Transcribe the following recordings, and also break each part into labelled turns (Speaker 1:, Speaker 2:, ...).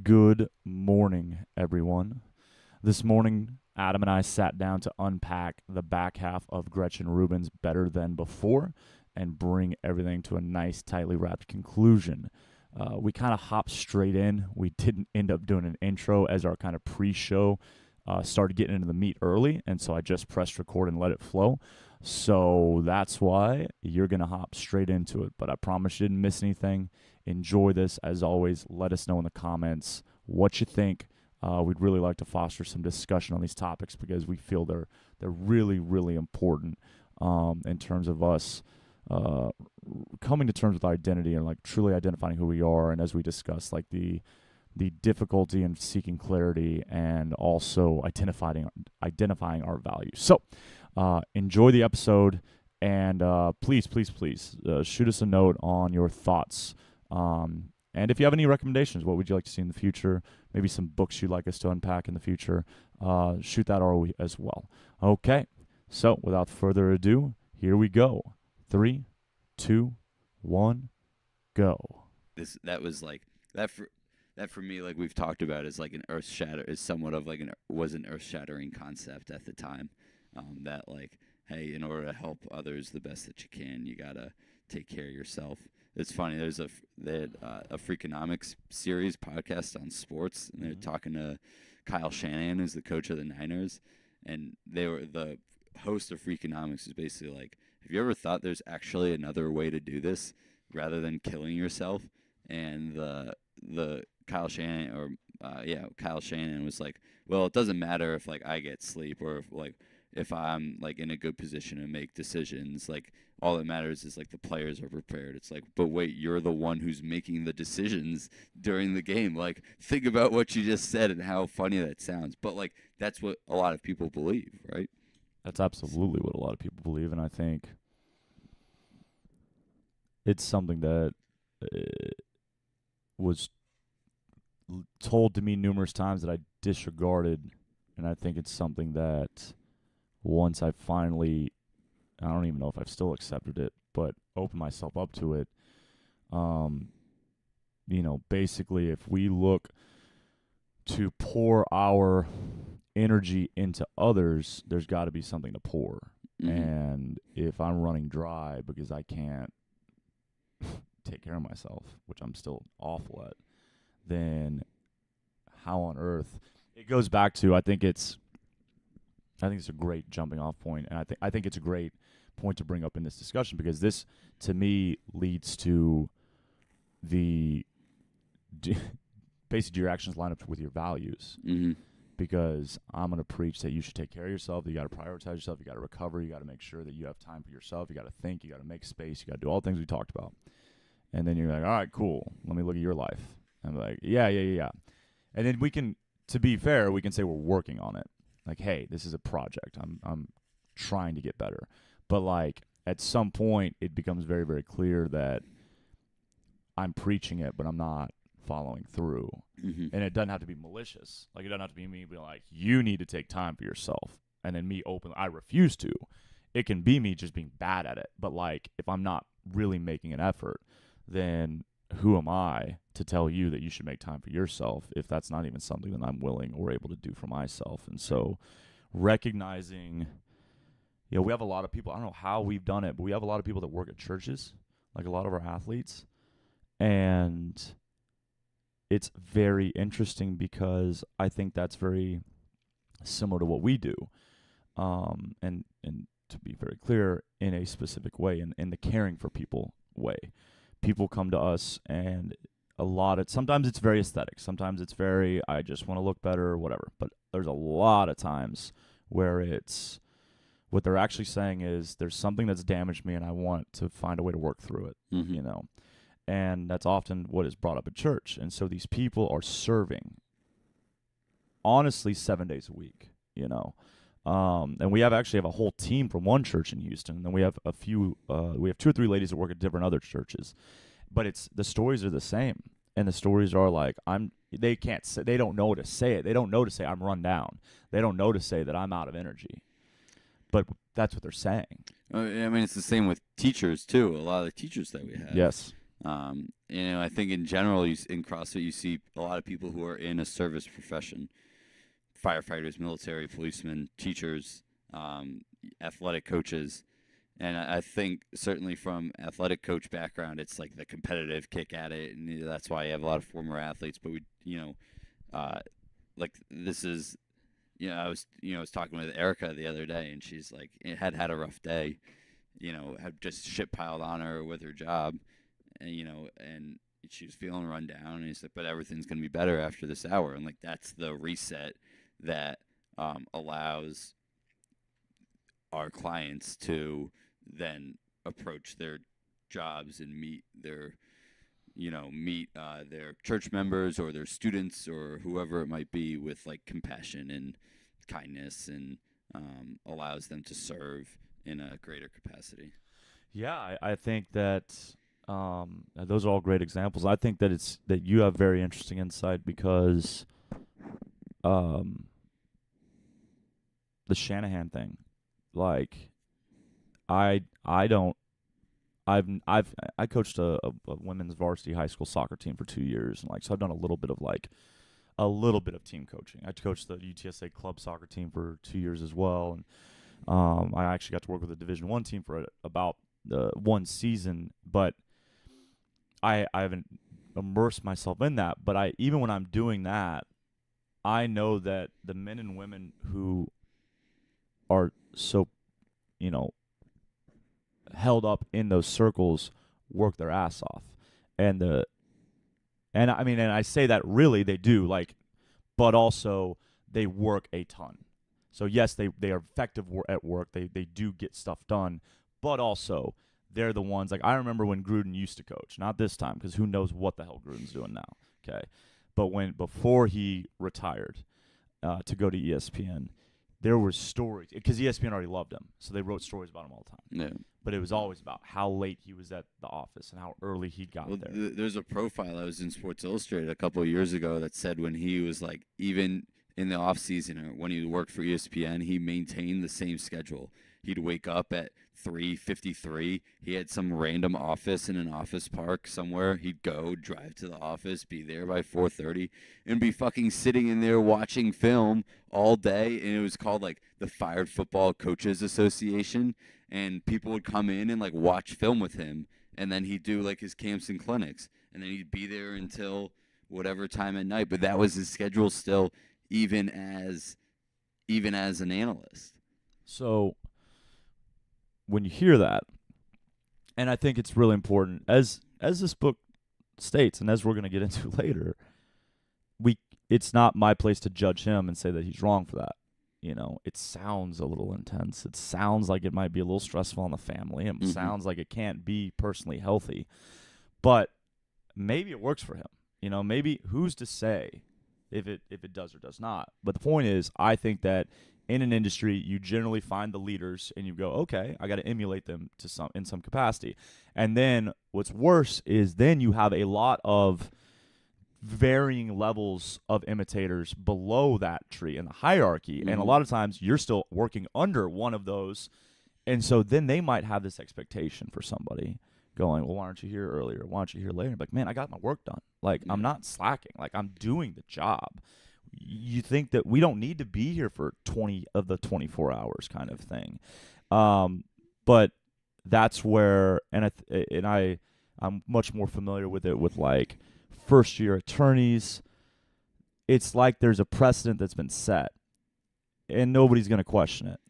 Speaker 1: Good morning, everyone. This morning, Adam and I sat down to unpack the back half of Gretchen Rubin's Better Than Before and bring everything to a nice, tightly wrapped conclusion. We kind of hopped straight in. We didn't end up doing an intro as our kind of pre show started getting into the meat early, and so I just pressed record and let it flow. So that's why you're going to hop straight into it. But I promise you didn't miss anything. Enjoy this. As always, let us know in the comments what you think. We'd really like to foster some discussion on these topics because we feel they're really, really important in terms of us uh, coming to terms with identity and like truly identifying who we are. And as we discuss, like the difficulty in seeking clarity and also identifying our values. So enjoy the episode, and please, please, please shoot us a note on your thoughts. And if you have any recommendations, what would you like to see in the future? Maybe some books you'd like us to unpack in the future. Shoot that our way as well. Okay, so without further ado, here we go. 3, 2, 1, go.
Speaker 2: This that was like that for me, like we've talked about, is like an earth shatter is somewhat of like an earth shattering concept at the time. That like, hey, in order to help others the best that you can, you gotta take care of yourself. It's funny. They had a Freakonomics series podcast on sports, and they're
Speaker 1: Mm-hmm.
Speaker 2: talking to Kyle Shanahan, who's the coach of the Niners, and they were the host of Freakonomics is basically like, have you ever thought there's actually another way to do this rather than killing yourself? And the Kyle Shannon was like, well, it doesn't matter if like I get sleep or if I'm like in a good position to make decisions. Like all that matters is like the players are prepared. It's like, but wait, you're the one who's making the decisions during the game. Like think about what you just said and how funny that sounds. But like that's what a lot of people believe, right?
Speaker 1: That's absolutely what a lot of people believe, and I think it's something that was told to me numerous times that I disregarded, and I think it's something that once I finally, I don't even know if I've still accepted it, but opened myself up to it. Um, basically, if we look to pour our energy into others, there's got to be something to pour.
Speaker 2: Mm-hmm.
Speaker 1: And if I'm running dry because I can't take care of myself, which I'm still awful at, then how on earth? It goes back to I think it's a great jumping off point, and I think it's a great point to bring up in this discussion because this to me leads to the basically your actions line up with your values.
Speaker 2: Mm-hmm.
Speaker 1: Because I'm going to preach that you should take care of yourself, that you got to prioritize yourself, you got to recover, you got to make sure that you have time for yourself, you got to think, you got to make space, you got to do all the things we talked about. And then you're like, all right, cool. Let me look at your life. I'm like, yeah, yeah, yeah, yeah. And then we can, to be fair, we can say we're working on it. Like, hey, this is a project. I'm trying to get better. But like at some point, it becomes very, very clear that I'm preaching it, but I'm not following through.
Speaker 2: Mm-hmm.
Speaker 1: And it doesn't have to be malicious. Like it doesn't have to be me being like, you need to take time for yourself. And then me open, I refuse to. It can be me just being bad at it. But like if I'm not really making an effort, then who am I to tell you that you should make time for yourself if that's not even something that I'm willing or able to do for myself? And so recognizing, we have a lot of people, I don't know how we've done it, but we have a lot of people that work at churches, like a lot of our athletes. And it's very interesting because I think that's very similar to what we do. And to be very clear, in a specific way, in the caring for people way. People come to us and sometimes it's very aesthetic. Sometimes it's very, I just want to look better or whatever. But there's a lot of times where it's, what they're actually saying is there's something that's damaged me and I want to find a way to work through it,
Speaker 2: Mm-hmm.
Speaker 1: you know. And that's often what is brought up at church. And so these people are serving honestly 7 days a week, you know. And we have a whole team from one church in Houston, and then we have we have 2 or 3 ladies that work at different other churches. But it's the stories are the same, and the stories are like they can't say, they don't know to say it. They don't know to say I'm run down. They don't know to say that I'm out of energy. But that's what they're saying.
Speaker 2: I mean, it's the same with teachers too. A lot of the teachers that we have,
Speaker 1: Yes.
Speaker 2: I think in general, in CrossFit, you see a lot of people who are in a service profession: firefighters, military, policemen, teachers, athletic coaches. And I think certainly from athletic coach background, it's like the competitive kick at it, and that's why you have a lot of former athletes. But uh, like this is, I was talking with Erica the other day, and she's like, it had a rough day, had just shit piled on her with her job, and she was feeling run down, and he's like, but everything's gonna be better after this hour, and like that's the reset that allows our clients to then approach their jobs and meet their church members or their students or whoever it might be with like compassion and kindness, and allows them to serve in a greater capacity.
Speaker 1: Yeah, I think that those are all great examples. I think that it's that you have very interesting insight because um, the Shanahan thing, like I don't I coached a women's varsity high school soccer team for 2 years, and like so I've done a little bit of team coaching. I coached the UTSA club soccer team for 2 years as well, and I actually got to work with a Division One team for about one season, but I haven't immersed myself in that. But I even when I'm doing that, I know that the men and women who are so, you know, held up in those circles work their ass off, and the and I mean, and I say that really they do, like, but also they work a ton. So yes, they are effective at work. They do get stuff done, but also they're the ones, like I remember when Gruden used to coach, not this time because who knows what the hell Gruden's doing now. Okay, but before he retired to go to ESPN, there were stories because ESPN already loved him, so they wrote stories about him all the time.
Speaker 2: Yeah.
Speaker 1: But it was always about how late he was at the office and how early he got
Speaker 2: Well,
Speaker 1: there.
Speaker 2: there's a profile I was in Sports Illustrated a couple of years ago that said when he was like even in the off season or when he worked for ESPN, he maintained the same schedule. He'd wake up at 3:53. He had some random office in an office park somewhere. He'd go drive to the office, be there by 4:30, and be fucking sitting in there watching film all day. And it was called like the Fired Football Coaches Association, and people would come in and like watch film with him, and then he'd do like his camps and clinics, and then he'd be there until whatever time at night. But that was his schedule still, even as an analyst.
Speaker 1: So when you hear that, and I think it's really important, as this book states, and as we're going to get into later, it's not my place to judge him and say that he's wrong for that. You know, it sounds a little intense. It sounds like it might be a little stressful on the family. It sounds like it can't be personally healthy. But maybe it works for him. You know, maybe who's to say if it does or does not. But the point is, I think that in an industry, you generally find the leaders and you go, okay, I got to emulate them in some capacity. And then what's worse is then you have a lot of varying levels of imitators below that tree in the hierarchy. And a lot of times you're still working under one of those. And so then they might have this expectation for somebody going, well, why aren't you here earlier? Why aren't you here later? Like, man, I got my work done. Like, I'm not slacking. Like, I'm doing the job. You think that we don't need to be here for 20 of the 24 hours kind of thing. But that's where, I'm much more familiar with it with like first-year attorneys. It's like there's a precedent that's been set, and nobody's going to question it.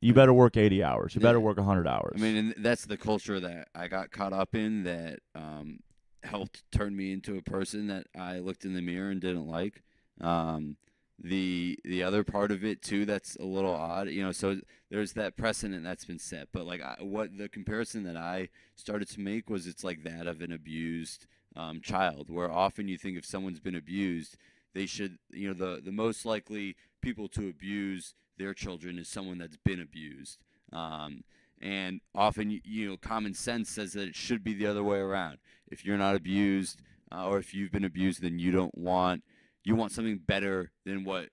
Speaker 1: You better work 80 hours. You better work 100 hours.
Speaker 2: I mean, and that's the culture that I got caught up in that helped turn me into a person that I looked in the mirror and didn't like. The other part of it too that's a little odd, so there's that precedent that's been set, but like what the comparison that I started to make was it's like that of an abused child, where often you think if someone's been abused, they should, the most likely people to abuse their children is someone that's been abused. And often, common sense says that it should be the other way around. If you're not abused, or if you've been abused, then you want something better than what,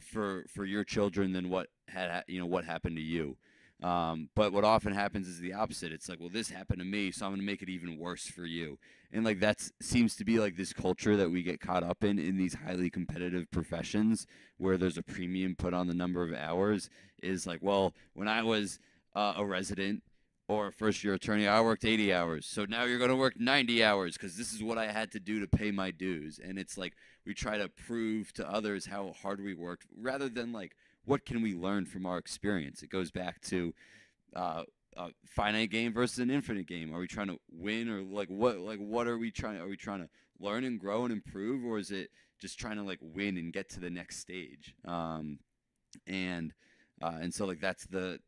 Speaker 2: for your children than what happened to you. But what often happens is the opposite. It's like, well, this happened to me, so I'm gonna make it even worse for you. And like that seems to be like this culture that we get caught up in these highly competitive professions where there's a premium put on the number of hours. Is like, well, when I was a resident or a first year attorney, I worked 80 hours. So now you're going to work 90 hours because this is what I had to do to pay my dues. And it's like we try to prove to others how hard we worked rather than like what can we learn from our experience. It goes back to a finite game versus an infinite game. Are we trying to win or what are we trying? Are we trying to learn and grow and improve, or is it just trying to like win and get to the next stage? And so like that's the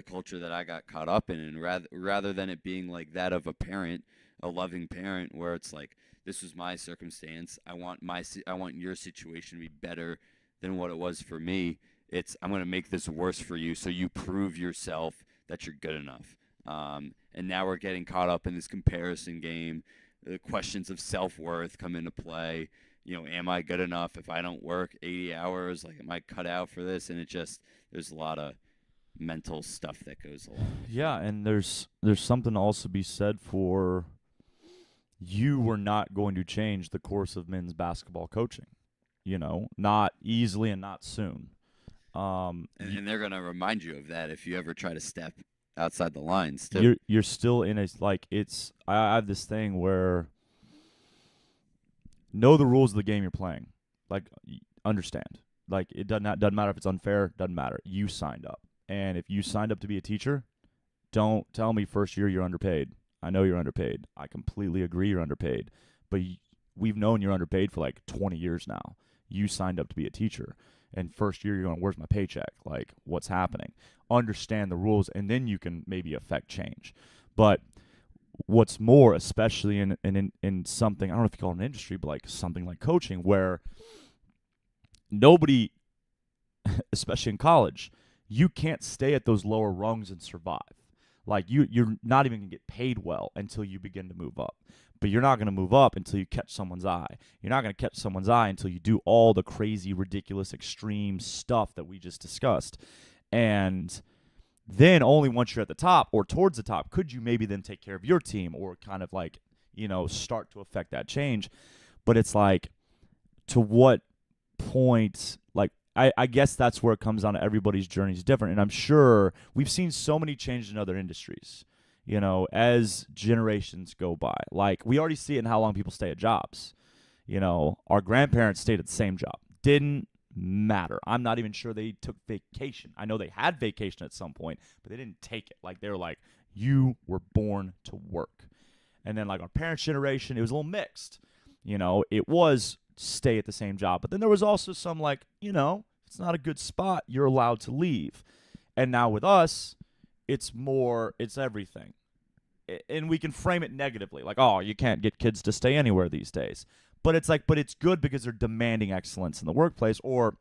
Speaker 2: culture that I got caught up in, and rather than it being like that of a parent, a loving parent, where it's like this was my circumstance. I want your situation to be better than what it was for me. It's I'm gonna make this worse for you, so you prove yourself that you're good enough. And now we're getting caught up in this comparison game. The questions of self-worth come into play. You know, am I good enough if I don't work 80 hours? Like, am I cut out for this? And there's a lot of mental stuff that goes along.
Speaker 1: Yeah, and there's something to also be said for you were not going to change the course of men's basketball coaching. You know, not easily and not soon.
Speaker 2: And they're gonna remind you of that if you ever try to step outside the lines too.
Speaker 1: You're still in a like it's. I have this thing where know the rules of the game you're playing. Like understand. Like it doesn't matter if it's unfair. Doesn't matter. You signed up. And if you signed up to be a teacher, don't tell me first year you're underpaid. I know you're underpaid. I completely agree you're underpaid. But we've known you're underpaid for like 20 years now. You signed up to be a teacher. And first year you're going, where's my paycheck? Like, what's happening? Understand the rules, and then you can maybe affect change. But what's more, especially in something, I don't know if you call it an industry, but like something like coaching, where nobody, especially in college, you can't stay at those lower rungs and survive. Like you're not even gonna get paid well until you begin to move up. But you're not gonna move up until you catch someone's eye. You're not gonna catch someone's eye until you do all the crazy, ridiculous, extreme stuff that we just discussed. And then only once you're at the top or towards the top could you maybe then take care of your team or kind of like, you know, start to affect that change. But it's like, to what point, like, I guess that's where it comes down to everybody's journey is different. And I'm sure we've seen so many changes in other industries, you know, as generations go by. Like, we already see it in how long people stay at jobs. You know, our grandparents stayed at the same job. Didn't matter. I'm not even sure they took vacation. I know they had vacation at some point, but they didn't take it. Like, they were like, you were born to work. And then, like, our parents' generation, it was a little mixed. You know, it was stay at the same job. But then there was also some like, you know, if it's not a good spot, you're allowed to leave. And now with us, it's everything. And we can frame it negatively, like, oh, you can't get kids to stay anywhere these days. But it's like, but it's good because they're demanding excellence in the workplace, or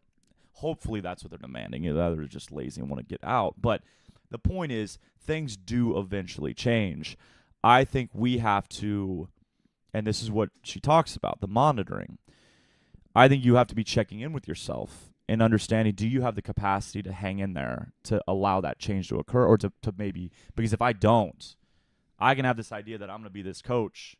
Speaker 1: hopefully that's what they're demanding. Either they're just lazy and want to get out. But the point is, things do eventually change. I think we have to, and this is what she talks about, the monitoring. I think you have to be checking in with yourself and understanding, do you have the capacity to hang in there to allow that change to occur, or to maybe, because if I don't, I can have this idea that I'm going to be this coach,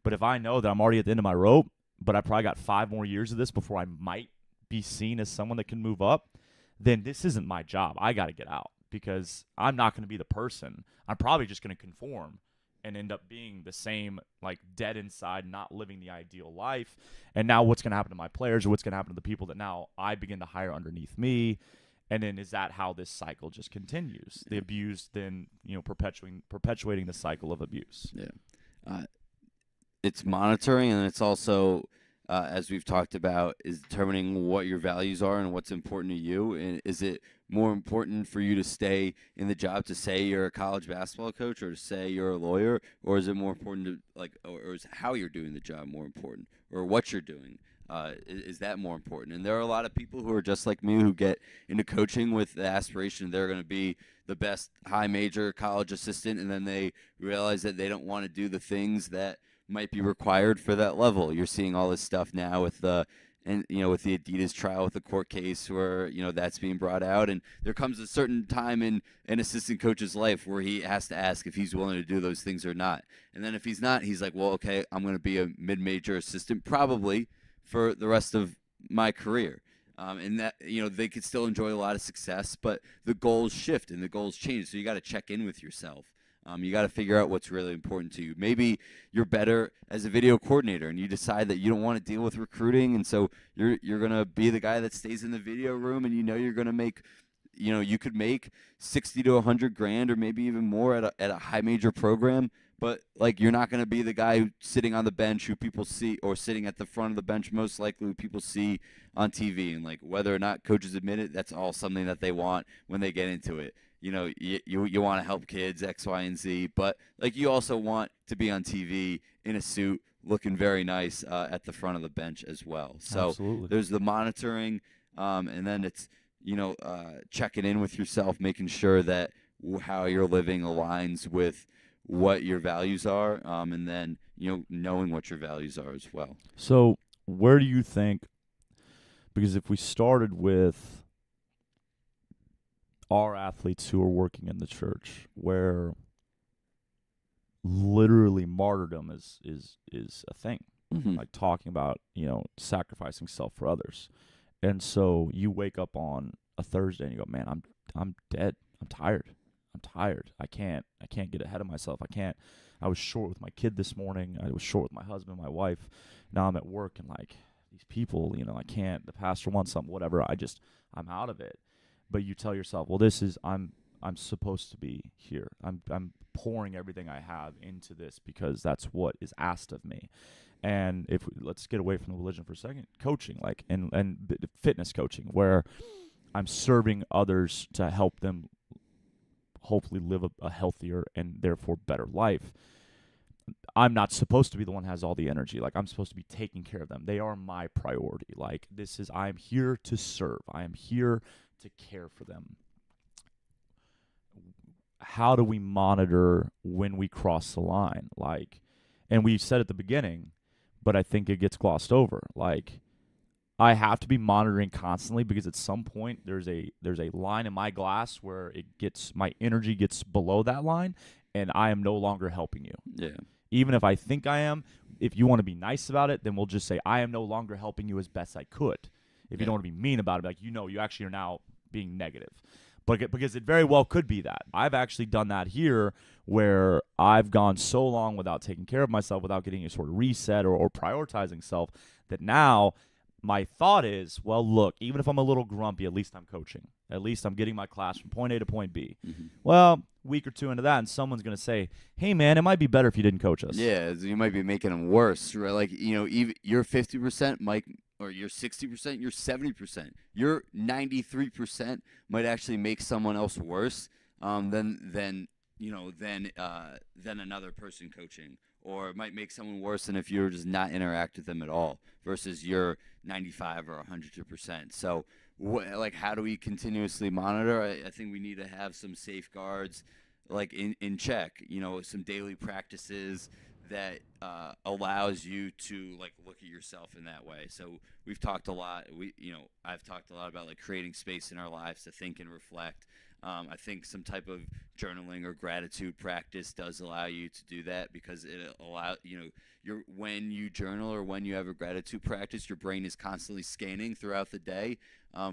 Speaker 1: but if I know that I'm already at the end of my rope, but I probably got 5 more years of this before I might be seen as someone that can move up, then this isn't my job. I got to get out because I'm not going to be the person. I'm probably just going to conform and end up being the same, like dead inside, not living the ideal life. And now what's going to happen to my players, or what's going to happen to the people that now I begin to hire underneath me? And then is that how this cycle just continues? The abuse then, you know, perpetuating the cycle of abuse.
Speaker 2: Yeah. It's monitoring, and it's also, as we've talked about, is determining what your values are and what's important to you. And is it more important for you to stay in the job to say you're a college basketball coach, or to say you're a lawyer, or is it more important to or is how you're doing the job more important, or what you're doing? Is that more important? And there are a lot of people who are just like me who get into coaching with the aspiration they're going to be the best high major college assistant, and then they realize that they don't want to do the things that might be required for that level. You're seeing all this stuff now with the and with the Adidas trial with the court case where that's being brought out, and there comes a certain time in an assistant coach's life where he has to ask if he's willing to do those things or not. And then if he's not, he's like, well, okay, I'm going to be a mid-major assistant probably for the rest of my career. And that they could still enjoy a lot of success, but the goals shift and the goals change. So you got to check in with yourself. You got to figure out what's really important to you. Maybe you're better as a video coordinator, and you decide that you don't want to deal with recruiting, and so you're gonna be the guy that stays in the video room, and you're gonna make, you could make 60 to 100 grand, or maybe even more at a high major program. But like, you're not going to be the guy sitting on the bench who people see, or sitting at the front of the bench most likely who people see on TV. And like, whether or not coaches admit it, that's all something that they want when they get into it. You want to help kids X, Y, and Z, but like, you also want to be on TV in a suit, looking very nice at the front of the bench as well. So
Speaker 1: Absolutely.
Speaker 2: there's the monitoring, and then it's checking in with yourself, making sure that how you're living aligns with what your values are, and then knowing what your values are as well.
Speaker 1: So where do you think, because if we started with our athletes who are working in the church, where literally martyrdom is a thing, like talking about sacrificing self for others, and so you wake up on a Thursday and you go, man, I'm dead, I'm tired, I can't get ahead of myself. I was short with my kid this morning. I was short with my husband, my wife. Now I'm at work, and like, these people, I can't, the pastor wants something, whatever. I'm out of it. But you tell yourself, well, I'm supposed to be here. I'm pouring everything I have into this because that's what is asked of me. And let's get away from the religion for a second, coaching, like, and fitness coaching, where I'm serving others to help them hopefully live a healthier and therefore better life. I'm not supposed to be the one who has all the energy. Like, I'm supposed to be taking care of them. They are my priority. Like, I'm here to serve. I am here to care for them. How do we monitor when we cross the line? Like, and we said at the beginning, but I think it gets glossed over. Like, I have to be monitoring constantly, because at some point there's a line in my glass where my energy gets below that line, and I am no longer helping you.
Speaker 2: Yeah.
Speaker 1: Even if I think I am, if you want to be nice about it, then we'll just say, I am no longer helping you as best I could. If you don't want to be mean about it, like, you actually are now being negative. But because it very well could be that. I've actually done that here, where I've gone so long without taking care of myself, without getting a sort of reset or prioritizing self, that now my thought is, well, look, even if I'm a little grumpy, at least I'm coaching. At least I'm getting my class from point A to point B. Mm-hmm. Well, week or two into that, and someone's going to say, hey, man, it might be better if you didn't coach us.
Speaker 2: Yeah, you might be making them worse. Right? Like, even you're 50%, Mike, or you're 60%, you're 70%. Your 93% might actually make someone else worse than another person coaching. Or it might make someone worse than if you were just not interact with them at all, versus your 95 or 102%. So, how do we continuously monitor? I think we need to have some safeguards, like in check. Some daily practices that allows you to like look at yourself in that way. So we've talked a lot. I've talked a lot about like creating space in our lives to think and reflect. I think some type of journaling or gratitude practice does allow you to do that, because it allows when you journal or when you have a gratitude practice, your brain is constantly scanning throughout the day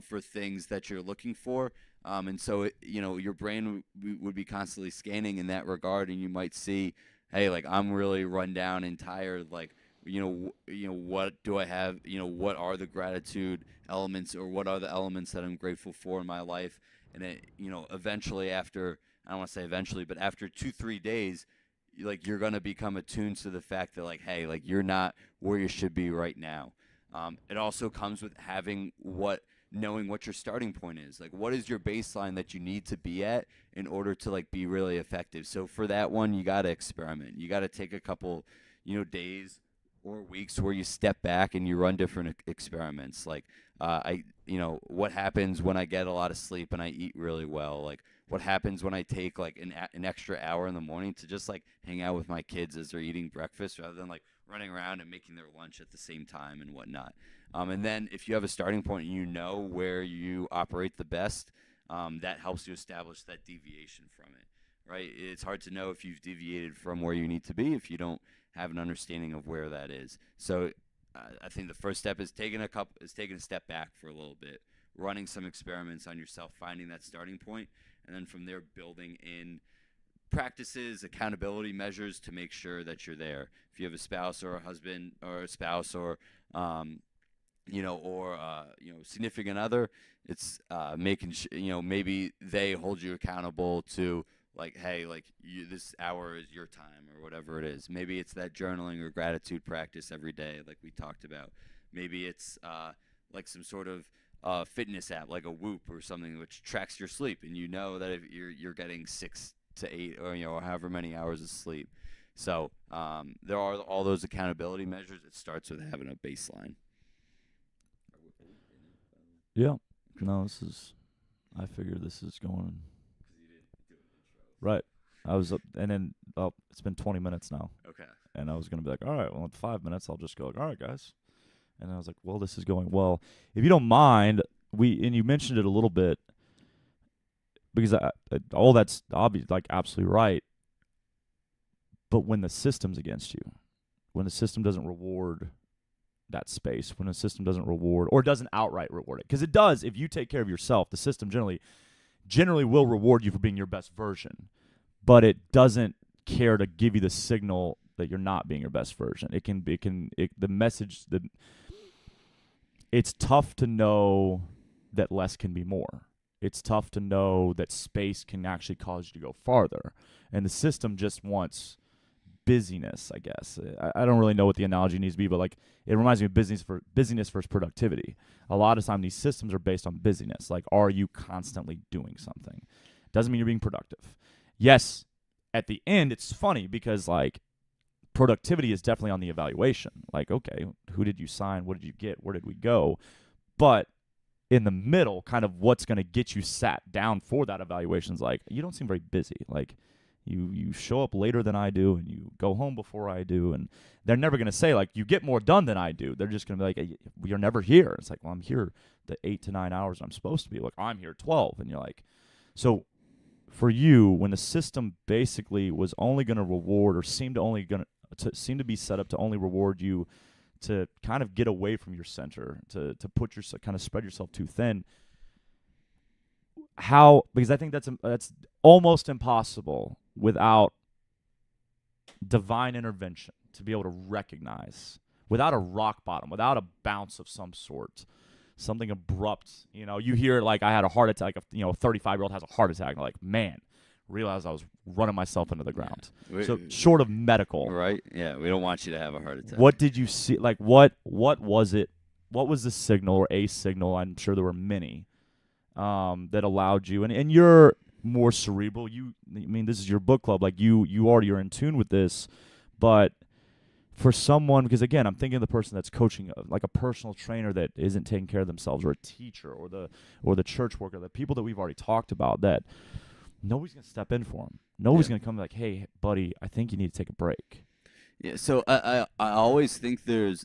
Speaker 2: for things that you're looking for. And so your brain would be constantly scanning in that regard, and you might see, hey, like, I'm really run down and tired. Like, what do I have? What are the gratitude elements, or what are the elements that I'm grateful for in my life? And it, eventually, after, I don't want to say eventually, but after 2-3 days, you're going to become attuned to the fact that, like, hey, like, you're not where you should be right now. It also comes with knowing what your starting point is. Like, what is your baseline that you need to be at in order to, like, be really effective? So for that one, you got to experiment. You got to take a couple, days or weeks where you step back and you run different experiments. Like, what happens when I get a lot of sleep and I eat really well? Like, what happens when I take like an extra hour in the morning to just like hang out with my kids as they're eating breakfast, rather than like running around and making their lunch at the same time and whatnot. And then if you have a starting point and you know where you operate the best, that helps you establish that deviation from it, right? It's hard to know if you've deviated from where you need to be if you don't have an understanding of where that is. So I think the first step is taking a step back for a little bit, running some experiments on yourself, finding that starting point, and then from there building in practices, accountability measures to make sure that you're there. If you have a spouse or a husband or a spouse or significant other, it's making maybe they hold you accountable to like, hey, like this hour is your time or whatever it is. Maybe it's that journaling or gratitude practice every day, like we talked about. Maybe it's like some sort of fitness app, like a Whoop or something, which tracks your sleep, and you know that if you're getting 6 to 8 or however many hours of sleep. So there are all those accountability measures. It starts with having a baseline.
Speaker 1: Yeah. No, I figured this is going. Right. I was up, and then, it's been 20 minutes now.
Speaker 2: Okay.
Speaker 1: And I was going to be like, all right, well, in 5 minutes, I'll just go, like, all right, guys. And I was like, well, this is going well. If you don't mind, and you mentioned it a little bit, because all that's obvious, like, absolutely right. But when the system's against you, when the system doesn't reward that space, when the system doesn't reward or doesn't outright reward it, because it does, if you take care of yourself, the system generally will reward you for being your best version, but it doesn't care to give you the signal that you're not being your best version. It's tough to know that less can be more. It's tough to know that space can actually cause you to go farther. And the system just wants busyness, I guess. I don't really know what the analogy needs to be, but like it reminds me of busyness versus productivity. A lot of time these systems are based on busyness. Like, are you constantly doing something? Doesn't mean you're being productive. Yes, at the end, it's funny because like productivity is definitely on the evaluation. Like, okay, who did you sign? What did you get? Where did we go? But in the middle, kind of what's going to get you sat down for that evaluation is like, you don't seem very busy. Like, you show up later than I do, and you go home before I do, and they're never going to say, like, you get more done than I do. They're just going to be like, hey, you're never here. It's like, well, I'm here the 8 to 9 hours I'm supposed to be. Like, I'm here 12. And you're like, so for you, when the system basically was only going to reward or seemed to be set up to only reward you to kind of get away from your center, to put yourself, kind of spread yourself too thin, because I think that's almost impossible without divine intervention to be able to recognize, without a rock bottom, without a bounce of some sort, something abrupt. You hear like I had a heart attack. A 35-year-old has a heart attack. And like, man, realized I was running myself into the ground. So short of medical,
Speaker 2: right? Yeah, we don't want you to have a heart attack.
Speaker 1: What did you see? Like, what was it? What was the signal or a signal? I'm sure there were many that allowed you, and you're more cerebral. This is your book club. Like you already are in tune with this, but for someone, because again, I'm thinking of the person that's coaching, like a personal trainer that isn't taking care of themselves, or a teacher, or the church worker, the people that we've already talked about, that nobody's going to step in for them. Nobody's going to come like, hey, buddy, I think you need to take a break.
Speaker 2: Yeah, so I always think there's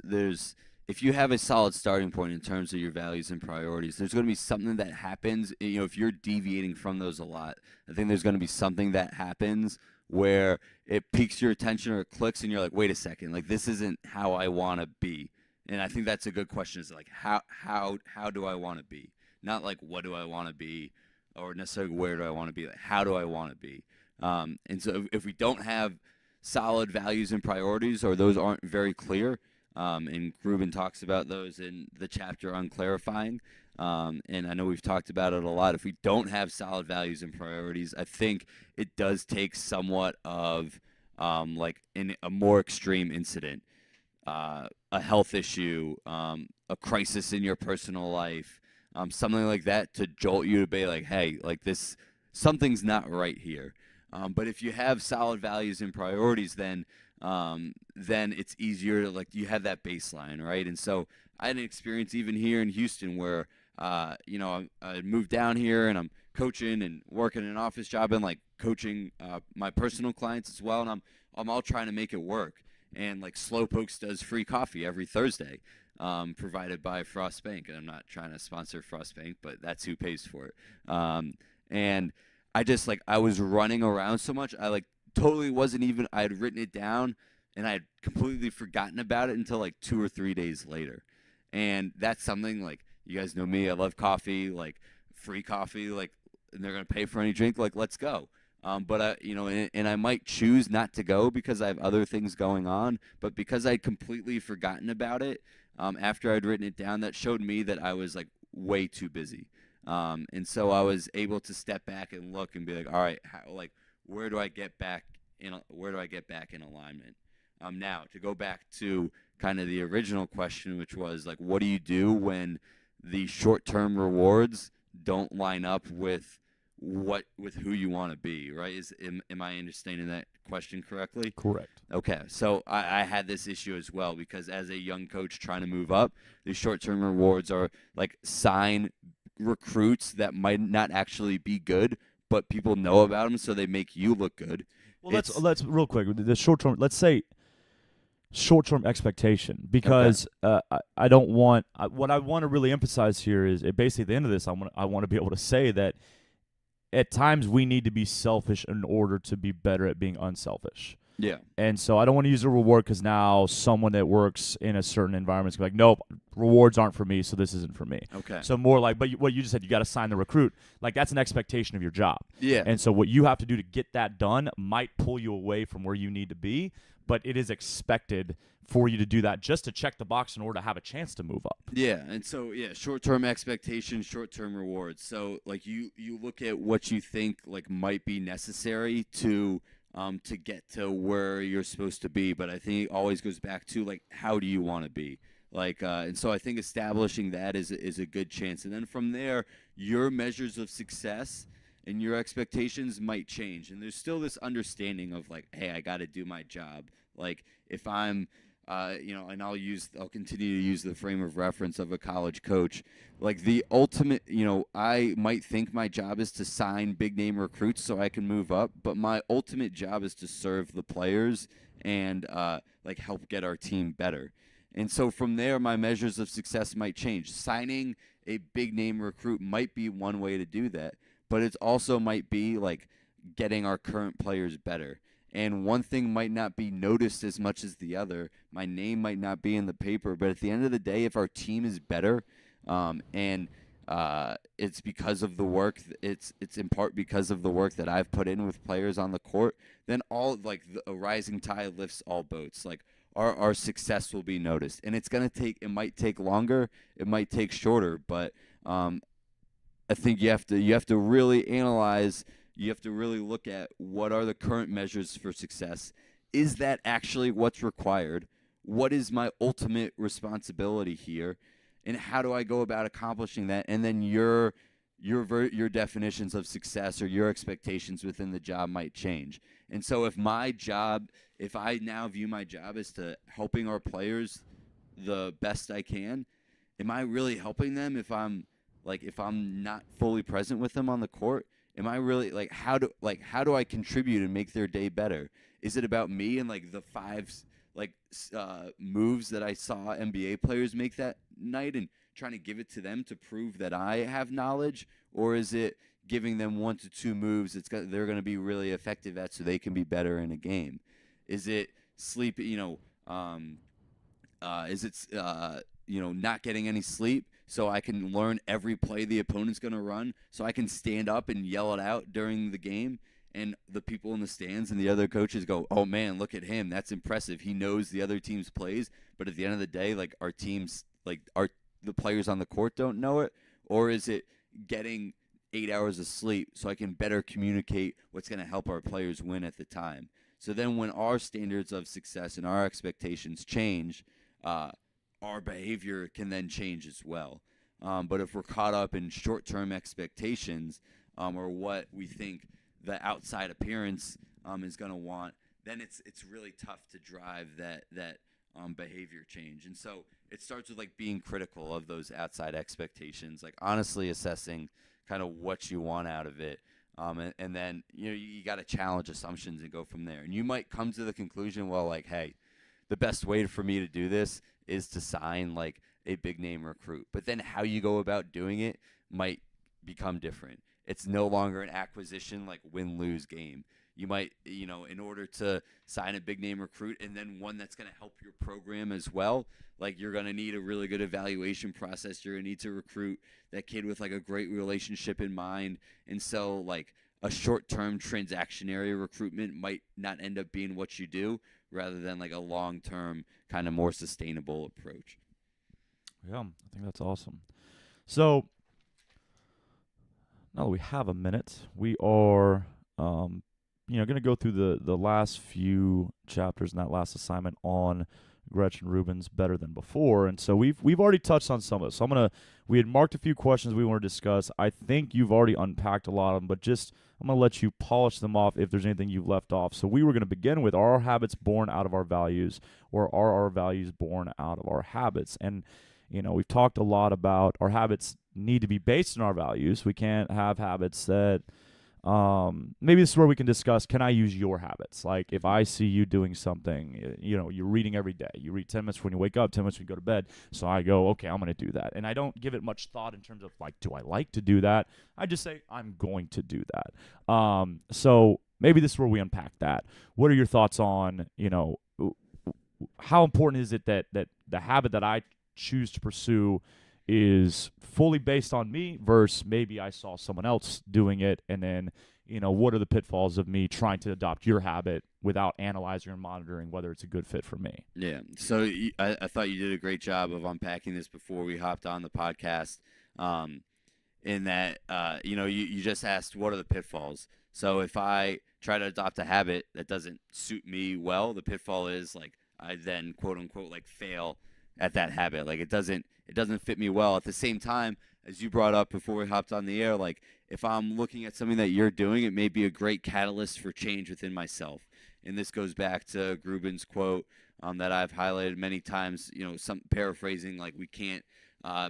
Speaker 2: if you have a solid starting point in terms of your values and priorities, there's going to be something that happens. If you're deviating from those a lot, I think there's going to be something that happens where it piques your attention or it clicks, and you're like, wait a second, like this isn't how I want to be. And I think that's a good question. Is like how do I want to be? Not like what do I want to be, or necessarily where do I want to be. Like how do I want to be? And so if we don't have solid values and priorities, or those aren't very clear, and Ruben talks about those in the chapter on clarifying, and I know we've talked about it a lot. If we don't have solid values and priorities, I think it does take somewhat of like in a more extreme incident, a health issue, a crisis in your personal life, something like that to jolt you to be like, hey, like this, something's not right here. But if you have solid values and priorities, then it's easier to, like, you have that baseline, right? And so I had an experience even here in Houston where, I moved down here and I'm coaching and working an office job and like coaching my personal clients as well, and I'm all trying to make it work. And like Slowpokes does free coffee every Thursday, provided by Frost Bank. And I'm not trying to sponsor Frost Bank, but that's who pays for it. And I just like I was running around so much. I like totally wasn't even. I had written it down, and I had completely forgotten about it until like 2 or 3 days later. And that's something like you guys know me. I love coffee, like free coffee, like and they're gonna pay for any drink. Like let's go. But I, and I might choose not to go because I have other things going on. But because I'd completely forgotten about it, after I'd written it down, that showed me that I was like way too busy. And so I was able to step back and look and be like, all right, like where do I get back in alignment? Now to go back to kind of the original question, which was like, what do you do when the short-term rewards don't line up with who you want to be, right? Am I understanding that question correctly?
Speaker 1: Correct.
Speaker 2: Okay, so I had this issue as well because as a young coach trying to move up, the short-term rewards are like sign recruits that might not actually be good, but people know about them, so they make you look good.
Speaker 1: Well, let's real quick the short term. Let's say short-term expectation because I don't want what I want to really emphasize here is basically at the end of this I want to be able to say that at times we need to be selfish in order to be better at being unselfish.
Speaker 2: Yeah.
Speaker 1: And so I don't want to use a reward because now someone that works in a certain environment is going to be like, nope, rewards aren't for me, so this isn't for me.
Speaker 2: Okay.
Speaker 1: So more like, but what you just said, you got to sign the recruit. Like that's an expectation of your job.
Speaker 2: Yeah.
Speaker 1: And so what you have to do to get that done might pull you away from where you need to be, but it is expected for you to do that just to check the box in order to have a chance to move up.
Speaker 2: Yeah, and so short-term expectations, short-term rewards. So like you look at what you think like might be necessary to get to where you're supposed to be, but I think it always goes back to like how do you want to be? Like and so I think establishing that is a good chance. And then from there, your measures of success and your expectations might change. And there's still this understanding of like, hey, I got to do my job. Like if I'm and I'll continue to use the frame of reference of a college coach. Like the ultimate, I might think my job is to sign big name recruits so I can move up, but my ultimate job is to serve the players and like help get our team better. And so from there, my measures of success might change. Signing a big name recruit might be one way to do that, but it also might be like getting our current players better. And one thing might not be noticed as much as the other. My name might not be in the paper, but at the end of the day, if our team is better, and it's because of the work, it's in part because of the work that I've put in with players on the court, then a rising tide lifts all boats. Like our success will be noticed, and it might take longer, it might take shorter, but I think you have to really analyze. You have to really look at what are the current measures for success. Is that actually what's required? What is my ultimate responsibility here? And how do I go about accomplishing that? And then your definitions of success or your expectations within the job might change. And so if I now view my job as to helping our players the best I can, am I really helping them if I'm not fully present with them on the court? Am I really how do I contribute and make their day better? Is it about me and like the five moves that I saw NBA players make that night and trying to give it to them to prove that I have knowledge, or is it giving them 1 to 2 moves they're going to be really effective at so they can be better in a game? Is it sleep? Is it not getting any sleep? So I can learn every play the opponent's going to run, so I can stand up and yell it out during the game, and the people in the stands and the other coaches go, oh, man, look at him. That's impressive. He knows the other team's plays, but at the end of the day, like our teams, like the players on the court don't know it? Or is it getting 8 hours of sleep so I can better communicate what's going to help our players win at the time? So then when our standards of success and our expectations change, our behavior can then change as well. But if we're caught up in short-term expectations or what we think the outside appearance is going to want, then it's really tough to drive that behavior change. And so it starts with like being critical of those outside expectations, like honestly assessing kind of what you want out of it. And then you got to challenge assumptions and go from there. And you might come to the conclusion, well, like, hey, the best way for me to do this is to sign like a big name recruit. But then how you go about doing it might become different. It's no longer an acquisition like win-lose game. You might, in order to sign a big name recruit and then one that's going to help your program as well, like you're going to need a really good evaluation process. You're going to need to recruit that kid with like a great relationship in mind. And so like a short-term transactionary recruitment might not end up being what you do rather than like a long-term kind of more sustainable approach.
Speaker 1: Yeah, I think that's awesome. So now that we have a minute, we are going to go through the last few chapters in that last assignment on Gretchen Rubin's Better Than Before. And so we've already touched on some of it. So we had marked a few questions we want to discuss. I think you've already unpacked a lot of them, but I'm going to let you polish them off if there's anything you've left off. So we were going to begin with, are our habits born out of our values, or are our values born out of our habits? And we've talked a lot about our habits need to be based on our values. We can't have habits that maybe this is where we can discuss, can I use your habits? Like if I see you doing something, you're reading every day. You read 10 minutes when you wake up, 10 minutes when you go to bed. So I go, okay, I'm going to do that. And I don't give it much thought in terms of like, do I like to do that? I just say, I'm going to do that. So maybe this is where we unpack that. What are your thoughts on, how important is it that the habit that I choose to pursue is fully based on me versus maybe I saw someone else doing it, and then what are the pitfalls of me trying to adopt your habit without analyzing or monitoring whether it's a good fit for me?
Speaker 2: Yeah, so I thought you did a great job of unpacking this before we hopped on the podcast, in that you just asked what are the pitfalls. So if I try to adopt a habit that doesn't suit me well, the pitfall is like I then quote unquote like fail at that habit. Like it doesn't fit me well. At the same time, as you brought up before we hopped on the air, like if I'm looking at something that you're doing, it may be a great catalyst for change within myself. And this goes back to Rubin's quote that I've highlighted many times. Some paraphrasing like we can't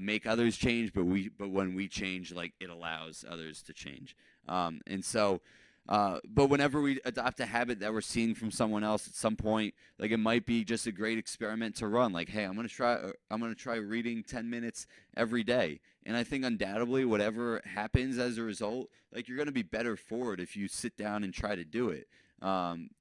Speaker 2: make others change, but when we change, like it allows others to change. But whenever we adopt a habit that we're seeing from someone else at some point, like it might be just a great experiment to run. Like, hey, I'm gonna try reading 10 minutes every day. And I think undoubtedly, whatever happens as a result, like you're gonna be better for it if you sit down and try to do it.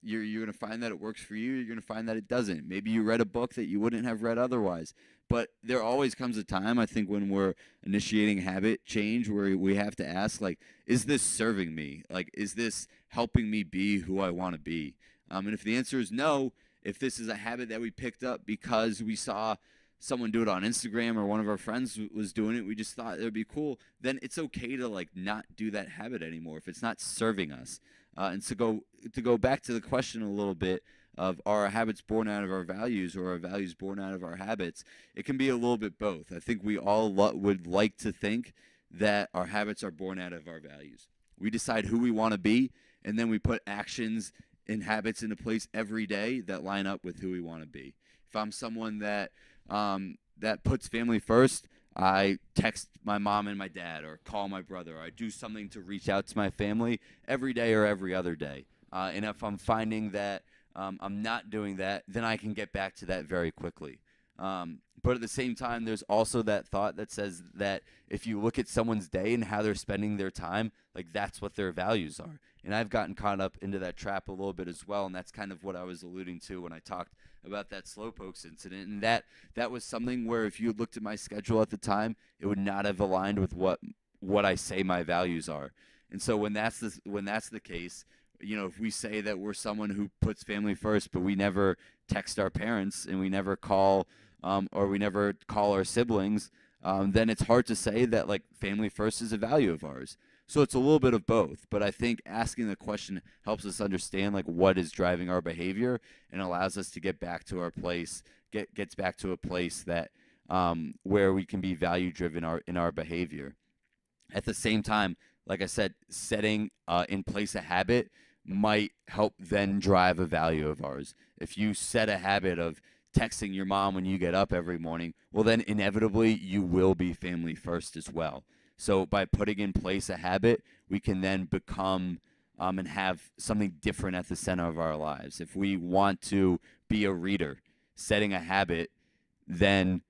Speaker 2: You're gonna find that it works for you. You're gonna find that it doesn't. Maybe you read a book that you wouldn't have read otherwise. But there always comes a time, I think, when we're initiating habit change where we have to ask, like, is this serving me? Like, is this helping me be who I want to be? And if the answer is no, if this is a habit that we picked up because we saw someone do it on Instagram or one of our friends was doing it, we just thought it would be cool, then it's okay to, like, not do that habit anymore if it's not serving us. And to go back to the question a little bit, of are our habits born out of our values or our values born out of our habits, it can be a little bit both. I think we all would like to think that our habits are born out of our values. We decide who we want to be, and then we put actions and habits into place every day that line up with who we want to be. If I'm someone that puts family first, I text my mom and my dad or call my brother. Or I do something to reach out to my family every day or every other day. And if I'm finding that I'm not doing that, then I can get back to that very quickly. But at the same time, there's also that thought that says that if you look at someone's day and how they're spending their time, like that's what their values are. And I've gotten caught up into that trap a little bit as well, and that's kind of what I was alluding to when I talked about that Slowpokes incident. And that was something where if you looked at my schedule at the time, it would not have aligned with what I say my values are. And so when that's the case, if we say that we're someone who puts family first, but we never text our parents and we never call our siblings, then it's hard to say that like family first is a value of ours. So it's a little bit of both. But I think asking the question helps us understand like what is driving our behavior and allows us to get back to our place, gets back to a place that where we can be value driven in our behavior. At the same time, like I said, setting in place a habit might help then drive a value of ours. If you set a habit of texting your mom when you get up every morning, well, then inevitably you will be family first as well. So by putting in place a habit, we can then become and have something different at the center of our lives. If we want to be a reader, setting a habit then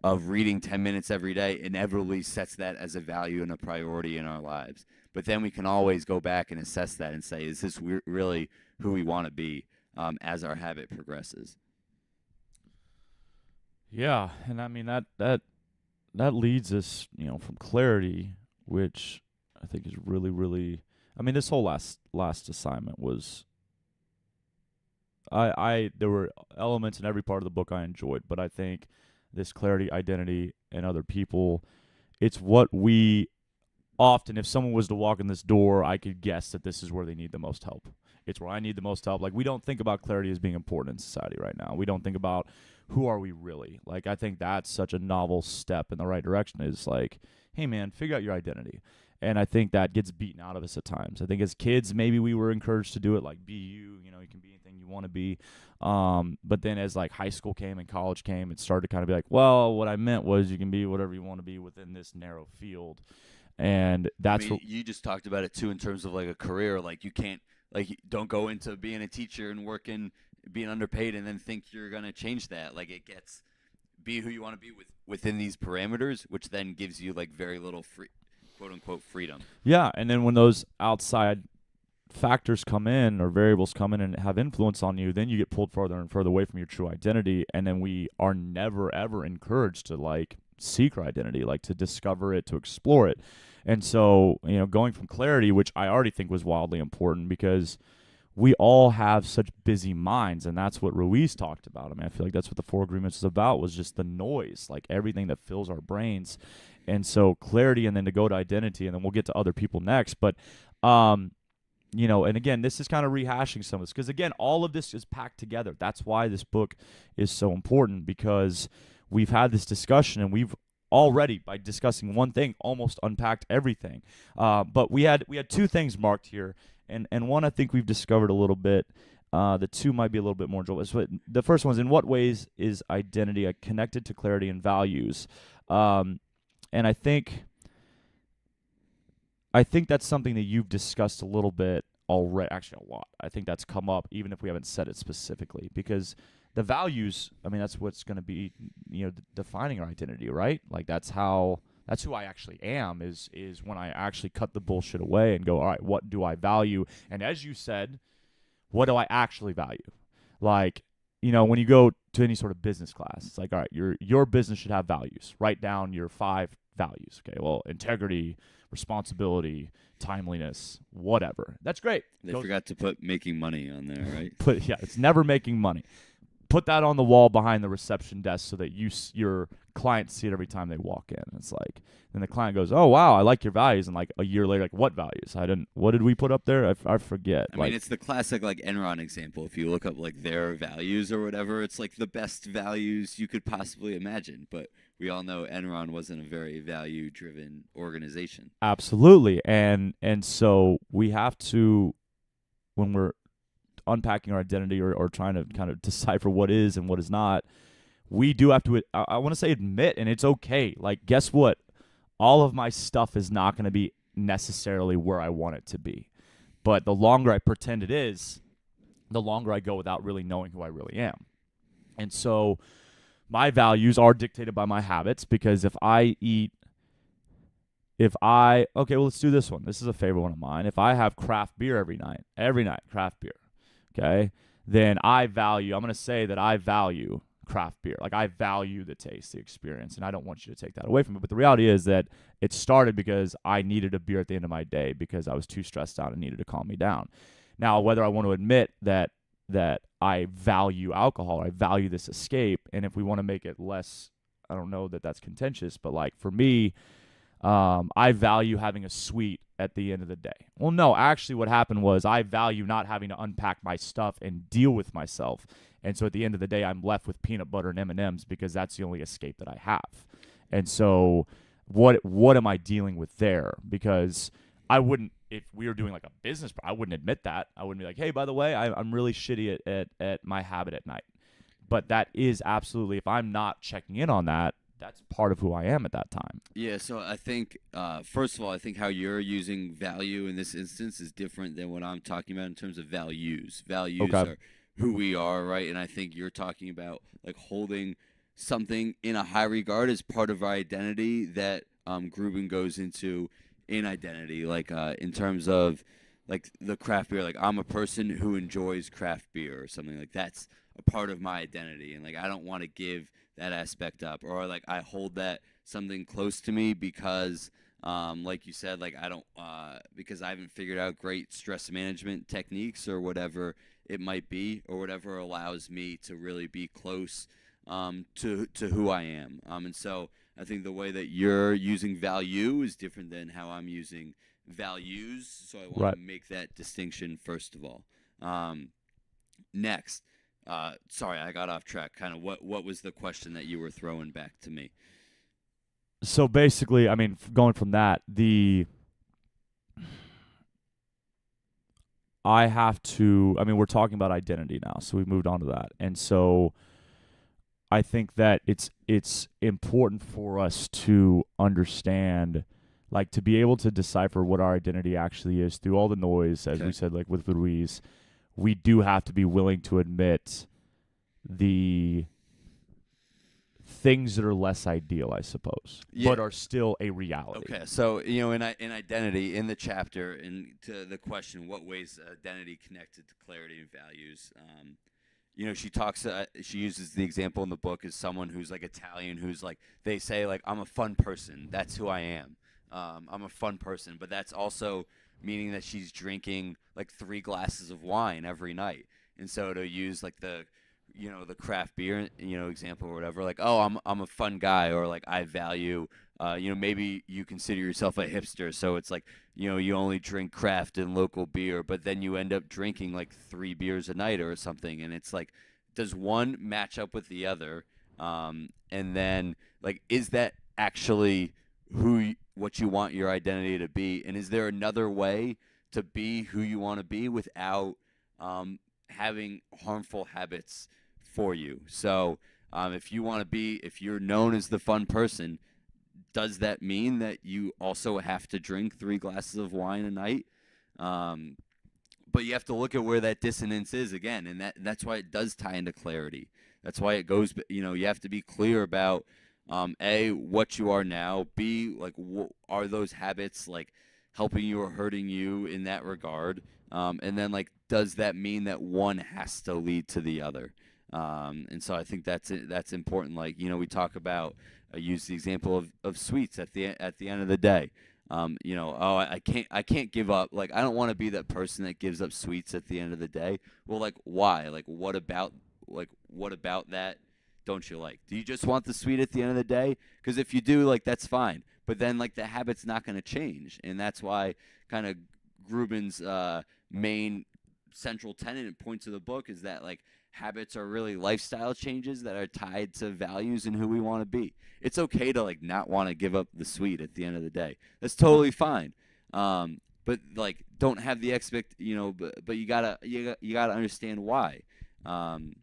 Speaker 2: of reading 10 minutes every day inevitably sets that as a value and a priority in our lives. But then we can always go back and assess that and say, is this really who we want to be as our habit progresses?
Speaker 1: Yeah, and I mean that leads us, from clarity, which I think is really, really. I mean, this whole last assignment was. I there were elements in every part of the book I enjoyed, but I think this clarity, identity, and other people, it's what we often, if someone was to walk in this door, I could guess that this is where they need the most help. It's where I need the most help. Like, we don't think about clarity as being important in society right now. We don't think about who are we really. Like, I think that's such a novel step in the right direction, is like, hey man, figure out your identity. And I think that gets beaten out of us at times. I think as kids, maybe we were encouraged to do it, like, be you, you can be anything you want to be. But then as like high school came and college came, it started to kind of be like, well, what I meant was you can be whatever you want to be within this narrow field. And that's
Speaker 2: what you just talked about it too, in terms of like a career. Like, you can't, like, don't go into being a teacher and being underpaid and then think you're going to change that. Like, it gets, be who you want to be within these parameters, which then gives you like very little quote unquote freedom.
Speaker 1: Yeah. And then when those outside factors come in or variables come in and have influence on you, then you get pulled further and further away from your true identity. And then we are never, ever encouraged to like seek our identity, like to discover it, to explore it. And so, going from clarity, which I already think was wildly important, because we all have such busy minds, and that's what Ruiz talked about. I mean, I feel like that's what the Four Agreements is about, was just the noise, like everything that fills our brains. And so clarity, and then to go to identity, and then we'll get to other people next. But, and again, this is kind of rehashing some of this, because again, all of this is packed together. That's why this book is so important, because we've had this discussion, and we've already, by discussing one thing, almost unpacked everything. But we had two things marked here, and one I think we've discovered a little bit. The two might be a little bit more enjoyable. So the first one is, in what ways is identity connected to clarity and values? And I think that's something that you've discussed a little bit already, actually a lot. I think that's come up, even if we haven't said it specifically, because the values, I mean, that's what's going to be, defining our identity, right? Like, that's who I actually am, is when I actually cut the bullshit away and go, all right, what do I value? And as you said, what do I actually value? Like, when you go to any sort of business class, it's like, all right, your business should have values. Write down your 5 values. Okay, well, integrity, responsibility, timeliness, whatever. That's great.
Speaker 2: They forgot to put making money on there, right?
Speaker 1: It's never making money. Put that on the wall behind the reception desk so that your clients see it every time they walk in. And it's like, then the client goes, oh, wow, I like your values. And like a year later, like, what values? What did we put up there? I forget.
Speaker 2: I mean, it's the classic like Enron example. If you look up like their values or whatever, it's like the best values you could possibly imagine. But we all know Enron wasn't a very value-driven organization.
Speaker 1: Absolutely. And so we have to, when we're unpacking our identity or trying to kind of decipher what is and what is not, we do have to, I want to say, admit, and it's okay. Like, guess what? All of my stuff is not going to be necessarily where I want it to be. But the longer I pretend it is, the longer I go without really knowing who I really am. And so my values are dictated by my habits, because okay, well, let's do this one. This is a favorite one of mine. If I have craft beer every night, craft beer, okay, then I'm going to say that I value craft beer. Like, I value the taste, the experience, and I don't want you to take that away from me. But the reality is that it started because I needed a beer at the end of my day because I was too stressed out and needed to calm me down. Now, whether I want to admit that I value alcohol, I value this escape, and if we want to make it less, I don't know that that's contentious, but like for me, I value having a sweet at the end of the day. Well, no, actually what happened was I value not having to unpack my stuff and deal with myself. And so at the end of the day, I'm left with peanut butter and M&Ms because that's the only escape that I have. And so what am I dealing with there? Because I wouldn't, if we were doing like a business, I wouldn't admit that. I wouldn't be like, hey, by the way, I'm really shitty at my habit at night. But that is absolutely, if I'm not checking in on that, that's part of who I am at that time.
Speaker 2: Yeah, so I think, first of all, I think how you're using value in this instance is different than what I'm talking about in terms of values. Values who we are, right? And I think you're talking about like holding something in a high regard as part of our identity that Gruben goes into in identity, like in terms of like the craft beer. Like I'm a person who enjoys craft beer or something like that's a part of my identity, and like I don't want to give that aspect up, or like I hold that something close to me because like you said, like I don't because I haven't figured out great stress management techniques or whatever it might be, or whatever allows me to really be close to who I am. And so I think the way that you're using value is different than how I'm using values. So I want
Speaker 1: Right.
Speaker 2: to make that distinction first of all. Next, sorry, I got off track. Kind of what was the question that you were throwing back to me?
Speaker 1: So basically, I mean, going from that, I have to. I mean, we're talking about identity now, so we've moved on to that, and so I think that it's important for us to understand, like, to be able to decipher what our identity actually is through all the noise, as we
Speaker 2: Okay.
Speaker 1: said, like with Louise. We do have to be willing to admit the things that are less ideal, I suppose,
Speaker 2: Yeah.
Speaker 1: but are still a reality.
Speaker 2: Okay, so in identity, in the chapter, and to the question, what ways identity connected to clarity and values? She talks. She uses the example in the book as someone who's like Italian, who's like they say like I'm a fun person. That's who I am. I'm a fun person, but that's also meaning that she's drinking like 3 glasses of wine every night. And so to use like the craft beer example or whatever, like oh I'm a fun guy, or like I value maybe you consider yourself a hipster, so it's like you only drink craft and local beer, but then you end up drinking like 3 beers a night or something, and it's like does one match up with the other? And then like is that actually what you want your identity to be, and is there another way to be who you want to be without having harmful habits for you? So if you want to be, if you're known as the fun person, does that mean that you also have to drink 3 glasses of wine a night? Um, but you have to look at where that dissonance is again, and that's why it does tie into clarity. That's why it goes. You have to be clear about a what you are now. B like are those habits like helping you or hurting you in that regard? And then like does that mean that one has to lead to the other? And so I think that's important. Like we talk about. I use the example of sweets at the end of the day. Oh, I can't give up. Like I don't want to be that person that gives up sweets at the end of the day. Well, like why? Like what about that? Don't you like? Do you just want the sweet at the end of the day? Because if you do, like that's fine. But then like the habit's not going to change, and that's why kind of Gruben's main central tenet and point to the book is that like habits are really lifestyle changes that are tied to values and who we want to be. It's okay to like not want to give up the sweet at the end of the day. That's totally fine. But like don't have the but you gotta understand why. Um,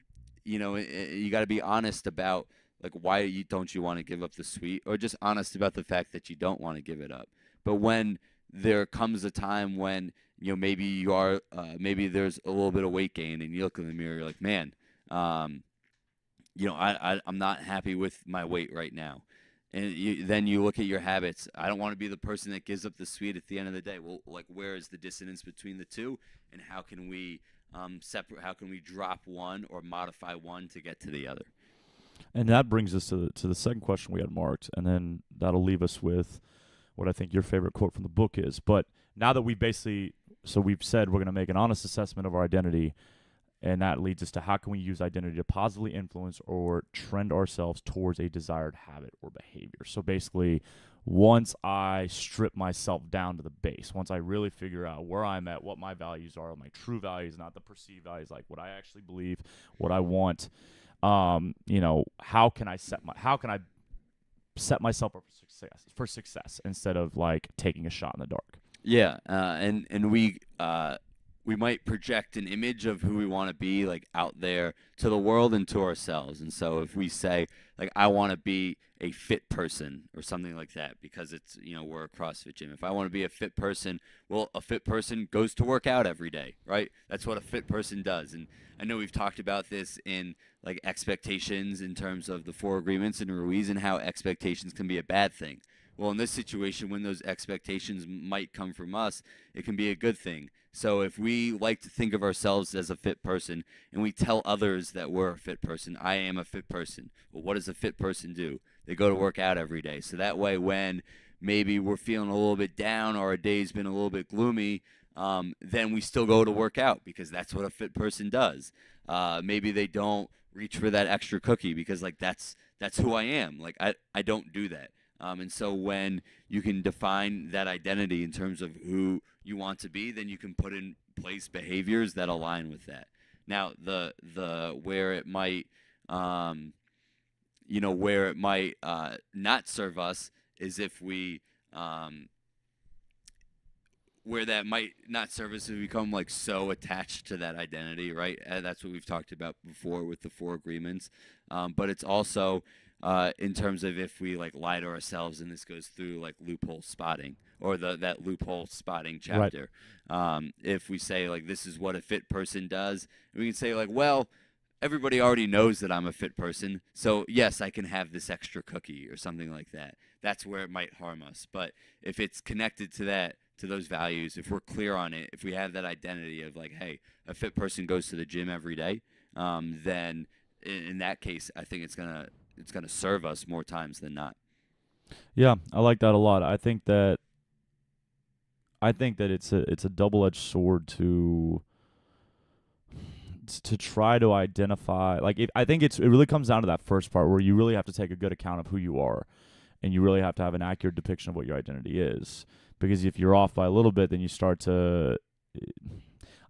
Speaker 2: you gotta be honest about like why don't you want to give up the sweet, or just honest about the fact that you don't want to give it up. But when there comes a time when maybe you are maybe there's a little bit of weight gain, and you look in the mirror, you're like, man, um, I'm not happy with my weight right now. And then you look at your habits. I don't want to be the person that gives up the sweet at the end of the day. Well, like, where is the dissonance between the two, and how can we separate? How can we drop one or modify one to get to the other?
Speaker 1: And that brings us to the second question we had marked, and then that'll leave us with what I think your favorite quote from the book is. But now that we've said we're going to make an honest assessment of our identity, and that leads us to how can we use identity to positively influence or trend ourselves towards a desired habit or behavior. So basically, once I strip myself down to the base, once I really figure out where I'm at, what my values are, my true values, not the perceived values, like what I actually believe, what I want, how can I set myself up for success instead of like taking a shot in the dark.
Speaker 2: Yeah, and we might project an image of who we want to be like out there to the world and to ourselves. And so if we say like I want to be a fit person or something like that because it's we're a CrossFit gym. If I want to be a fit person, well, a fit person goes to work out every day, right? That's what a fit person does. And I know we've talked about this in like expectations in terms of the 4 agreements and Ruiz and how expectations can be a bad thing. Well, in this situation, when those expectations might come from us, it can be a good thing. So if we like to think of ourselves as a fit person and we tell others that we're a fit person, I am a fit person. Well, what does a fit person do? They go to work out every day. So that way when maybe we're feeling a little bit down or our day's been a little bit gloomy, then we still go to work out because that's what a fit person does. Maybe they don't reach for that extra cookie because like that's who I am. Like I don't do that. And so when you can define that identity in terms of who you want to be, then you can put in place behaviors that align with that. Now, the where it might, where it might not serve us is if we, where that might not serve us if we become like so attached to that identity, right? That's what we've talked about before with the 4 agreements. But it's also in terms of if we like lie to ourselves, and this goes through like loophole spotting or that loophole spotting chapter. Right. If we say like this is what a fit person does, we can say like, well, everybody already knows that I'm a fit person, so yes, I can have this extra cookie or something like that. That's where it might harm us. But if it's connected to that, to those values, if we're clear on it, if we have that identity of like, hey, a fit person goes to the gym every day, then in that case, I think it's gonna serve us more times than not.
Speaker 1: Yeah, I like that a lot. I think that it's a double-edged sword to try to identify. Like I think it really comes down to that first part where you really have to take a good account of who you are, and you really have to have an accurate depiction of what your identity is. Because if you're off by a little bit, then you start to.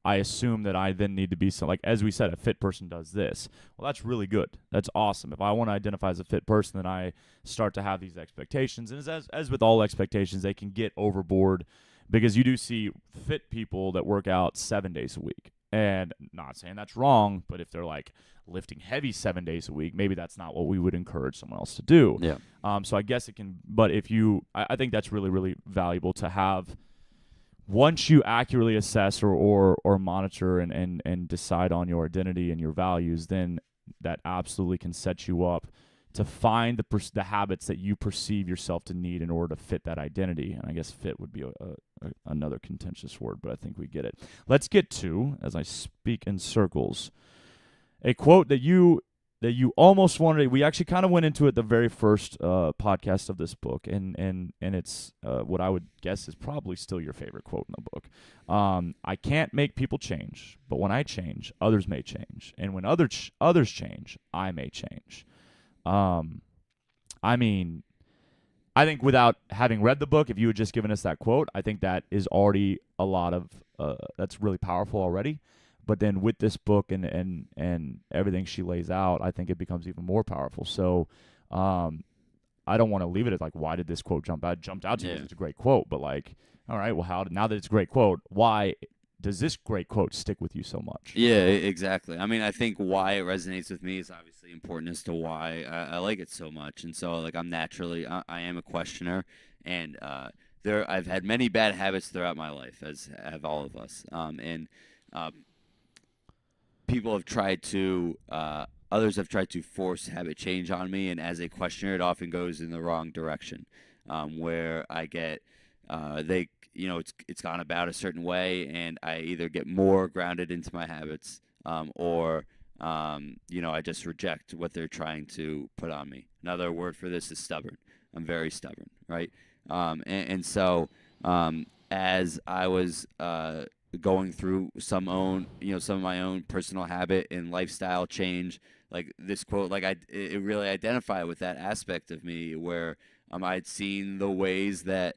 Speaker 1: I assume that I then need to be like, as we said, a fit person does this. Well, that's really good. That's awesome. If I want to identify as a fit person, then I start to have these expectations. And as with all expectations, they can get overboard because you do see fit people that work out 7 days a week. And not saying that's wrong, but if they're like lifting heavy 7 days a week, maybe that's not what we would encourage someone else to do.
Speaker 2: Yeah.
Speaker 1: So I guess it can, but if you, I think that's really, really valuable to have. Once you accurately assess or monitor and decide on your identity and your values, then that absolutely can set you up to find the habits that you perceive yourself to need in order to fit that identity. And I guess fit would be another contentious word, but I think we get it. Let's get to, as I speak in circles, a quote that you almost wanted. We actually kind of went into it the very first podcast of this book, and it's what I would guess is probably still your favorite quote in the book. I can't make people change, but when I change, others may change, and when others change, I may change. I mean, I think without having read the book, if you had just given us that quote, I think that is already a lot of that's really powerful already. But then with this book and everything she lays out, I think it becomes even more powerful. So I don't want to leave it as like, why did this quote jump out? It jumped out to me because it's a great quote. But like, all right, well, now that it's a great quote, why does this great quote stick with you so much?
Speaker 2: Yeah, exactly. I mean, I think why it resonates with me is obviously important as to why I like it so much. And so like I'm naturally, I am a questioner. And I've had many bad habits throughout my life, as have all of us. People have tried to, others have tried to force habit change on me, and as a questioner, it often goes in the wrong direction, where I get, it's gone about a certain way, and I either get more grounded into my habits, or, I just reject what they're trying to put on me. Another word for this is stubborn. I'm very stubborn, right? So, as I was, going through some of my own personal habit and lifestyle change, like this quote, like it really identified with that aspect of me where I'd seen the ways that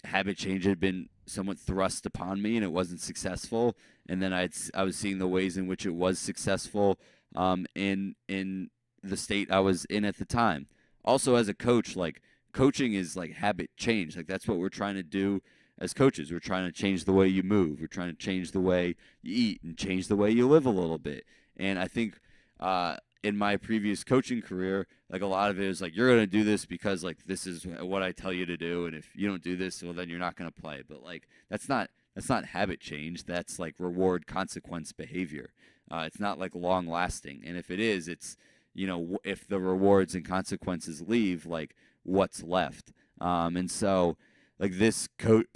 Speaker 2: habit change had been somewhat thrust upon me and it wasn't successful, and then I was seeing the ways in which it was successful in the state I was in at the time. Also, as a coach, like coaching is like habit change, like that's what we're trying to do as coaches. We're trying to change the way you move. We're trying to change the way you eat and change the way you live a little bit. And I think in my previous coaching career, like a lot of it is like, you're going to do this because like this is what I tell you to do, and if you don't do this, well then you're not going to play. But like that's not habit change. That's like reward consequence behavior. It's not like long lasting. And if it is, it's, if the rewards and consequences leave, like what's left. And so like this quote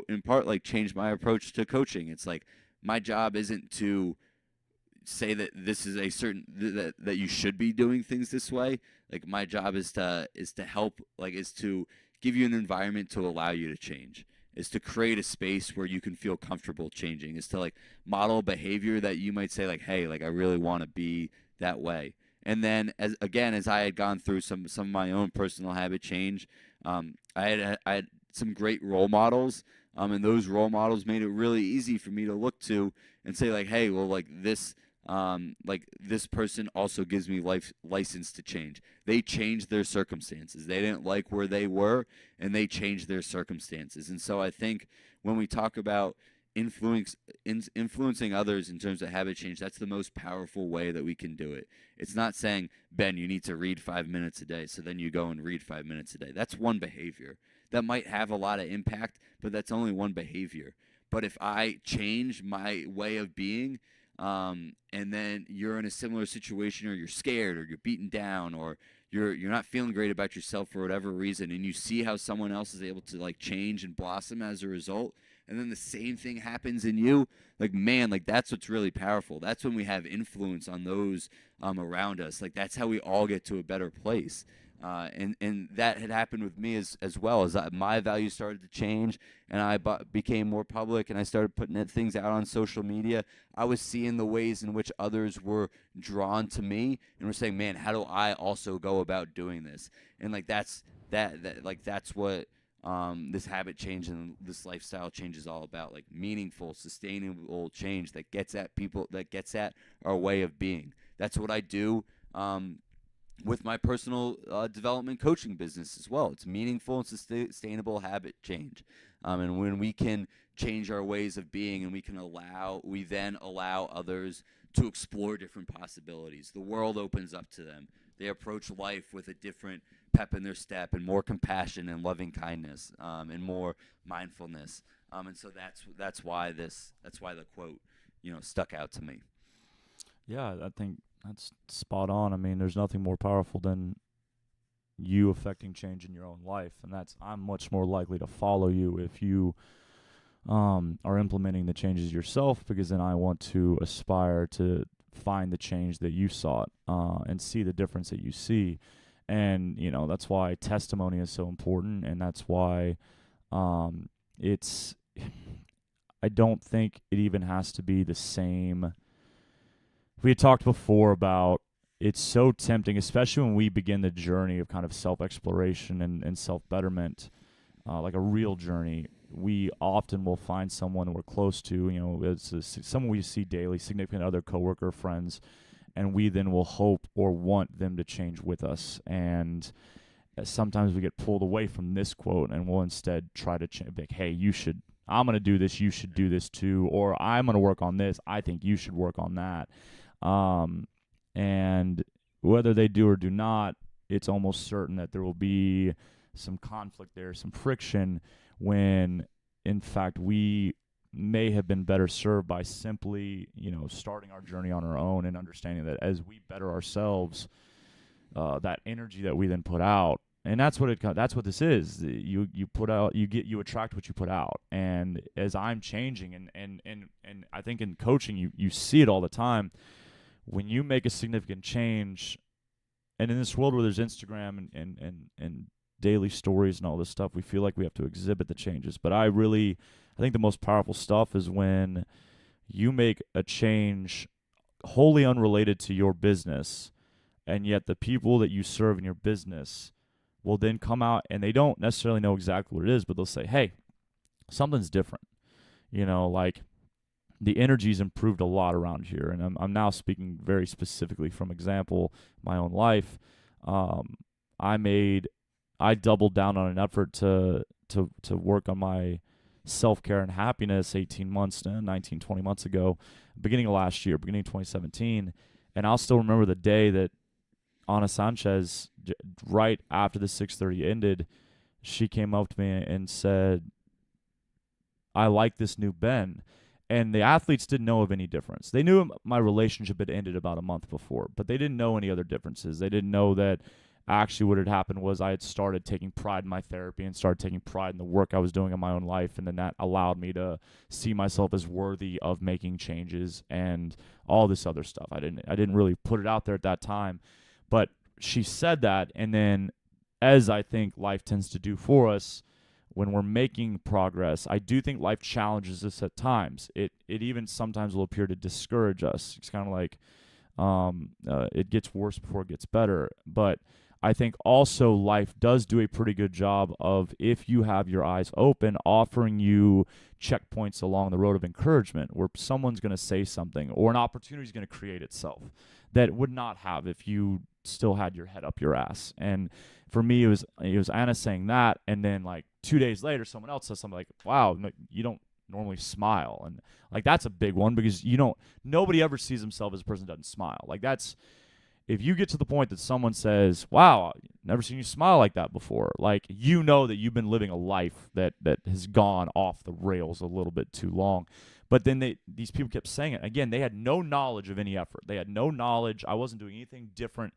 Speaker 2: in part like changed my approach to coaching. It's like, my job isn't to say that this is a certain that you should be doing things this way. Like my job is to help, like is to give you an environment to allow you to change, is to create a space where you can feel comfortable changing, is to like model behavior that you might say like, hey, like I really want to be that way. And then as I had gone through some of my own personal habit change, I had some great role models, and those role models made it really easy for me to look to and say like, hey, well, like this person also gives me license to change. They changed their circumstances. They didn't like where they were, and they changed their circumstances. And so I think when we talk about influencing others in terms of habit change, that's the most powerful way that we can do it. It's not saying, Ben, you need to read 5 minutes a day, so then you go and read 5 minutes a day. That's one behavior that might have a lot of impact, but that's only one behavior. But if I change my way of being, and then you're in a similar situation, or you're scared, or you're beaten down, or you're not feeling great about yourself for whatever reason, and you see how someone else is able to like change and blossom as a result, and then the same thing happens in you, like, man, like that's what's really powerful. That's when we have influence on those around us. Like that's how we all get to a better place. And that had happened with me as well, as my values started to change, and I became more public, and I started putting things out on social media. I was seeing the ways in which others were drawn to me and were saying, man, how do I also go about doing this? And like that's what this habit change and this lifestyle change is all about, like meaningful, sustainable change that gets at people, that gets at our way of being. That's what I do with my personal development coaching business as well. It's meaningful and sustainable habit change. And when we can change our ways of being, and we then allow others to explore different possibilities, the world opens up to them. They approach life with a different pep in their step, and more compassion and loving kindness, and more mindfulness. And so that's why the quote, stuck out to me.
Speaker 1: Yeah, I think that's spot on. I mean, there's nothing more powerful than you affecting change in your own life, and I'm much more likely to follow you if you are implementing the changes yourself, because then I want to aspire to find the change that you sought, and see the difference that you see. And that's why testimony is so important, and that's why it's I don't think it even has to be the same. We had talked before about, it's so tempting, especially when we begin the journey of kind of self-exploration and self-betterment, like a real journey. We often will find someone we're close to, it's someone we see daily, significant other, coworker, friends, and we then will hope or want them to change with us. And sometimes we get pulled away from this quote, and we'll instead try to like, hey, I'm going to do this, you should do this too, or I'm going to work on this, I think you should work on that. And whether they do or do not, it's almost certain that there will be some conflict there, some friction, when in fact we may have been better served by simply, starting our journey on our own, and understanding that as we better ourselves, that energy that we then put out, and that's what this is. You put out, you attract what you put out. And as I'm changing, and I think in coaching, you see it all the time. When you make a significant change, and in this world where there's Instagram and daily stories and all this stuff, we feel like we have to exhibit the changes. But I think the most powerful stuff is when you make a change wholly unrelated to your business, and yet the people that you serve in your business will then come out, and they don't necessarily know exactly what it is, but they'll say, hey, something's different. Like, the energy's improved a lot around here. And I'm now speaking very specifically from example, my own life. I doubled down on an effort to to work on my self-care and happiness 18 months, 19, 20 months ago, beginning of last year, beginning of 2017. And I'll still remember the day that Ana Sanchez, right after the 6:30 ended, she came up to me and said, I like this new Ben. And the athletes didn't know of any difference. They knew my relationship had ended about a month before, but they didn't know any other differences. They didn't know that actually what had happened was I had started taking pride in my therapy and started taking pride in the work I was doing in my own life, and then that allowed me to see myself as worthy of making changes and all this other stuff. I didn't really put it out there at that time, but she said that, and then as I think life tends to do for us, when we're making progress, I do think life challenges us at times. It even sometimes will appear to discourage us. It's kind of like it gets worse before it gets better. But I think also life does do a pretty good job of, if you have your eyes open, offering you checkpoints along the road of encouragement where someone's going to say something or an opportunity is going to create itself that it would not have if you still had your head up your ass. And for me, it was Ana saying that, and then like 2 days later, someone else says something like, "Wow, no, you don't normally smile," and like that's a big one because nobody ever sees themselves as a person who doesn't smile. Like that's, if you get to the point that someone says, "Wow, never seen you smile like that before," like you know that you've been living a life that has gone off the rails a little bit too long. But then these people kept saying it again. They had no knowledge of any effort. They had no knowledge. I wasn't doing anything different,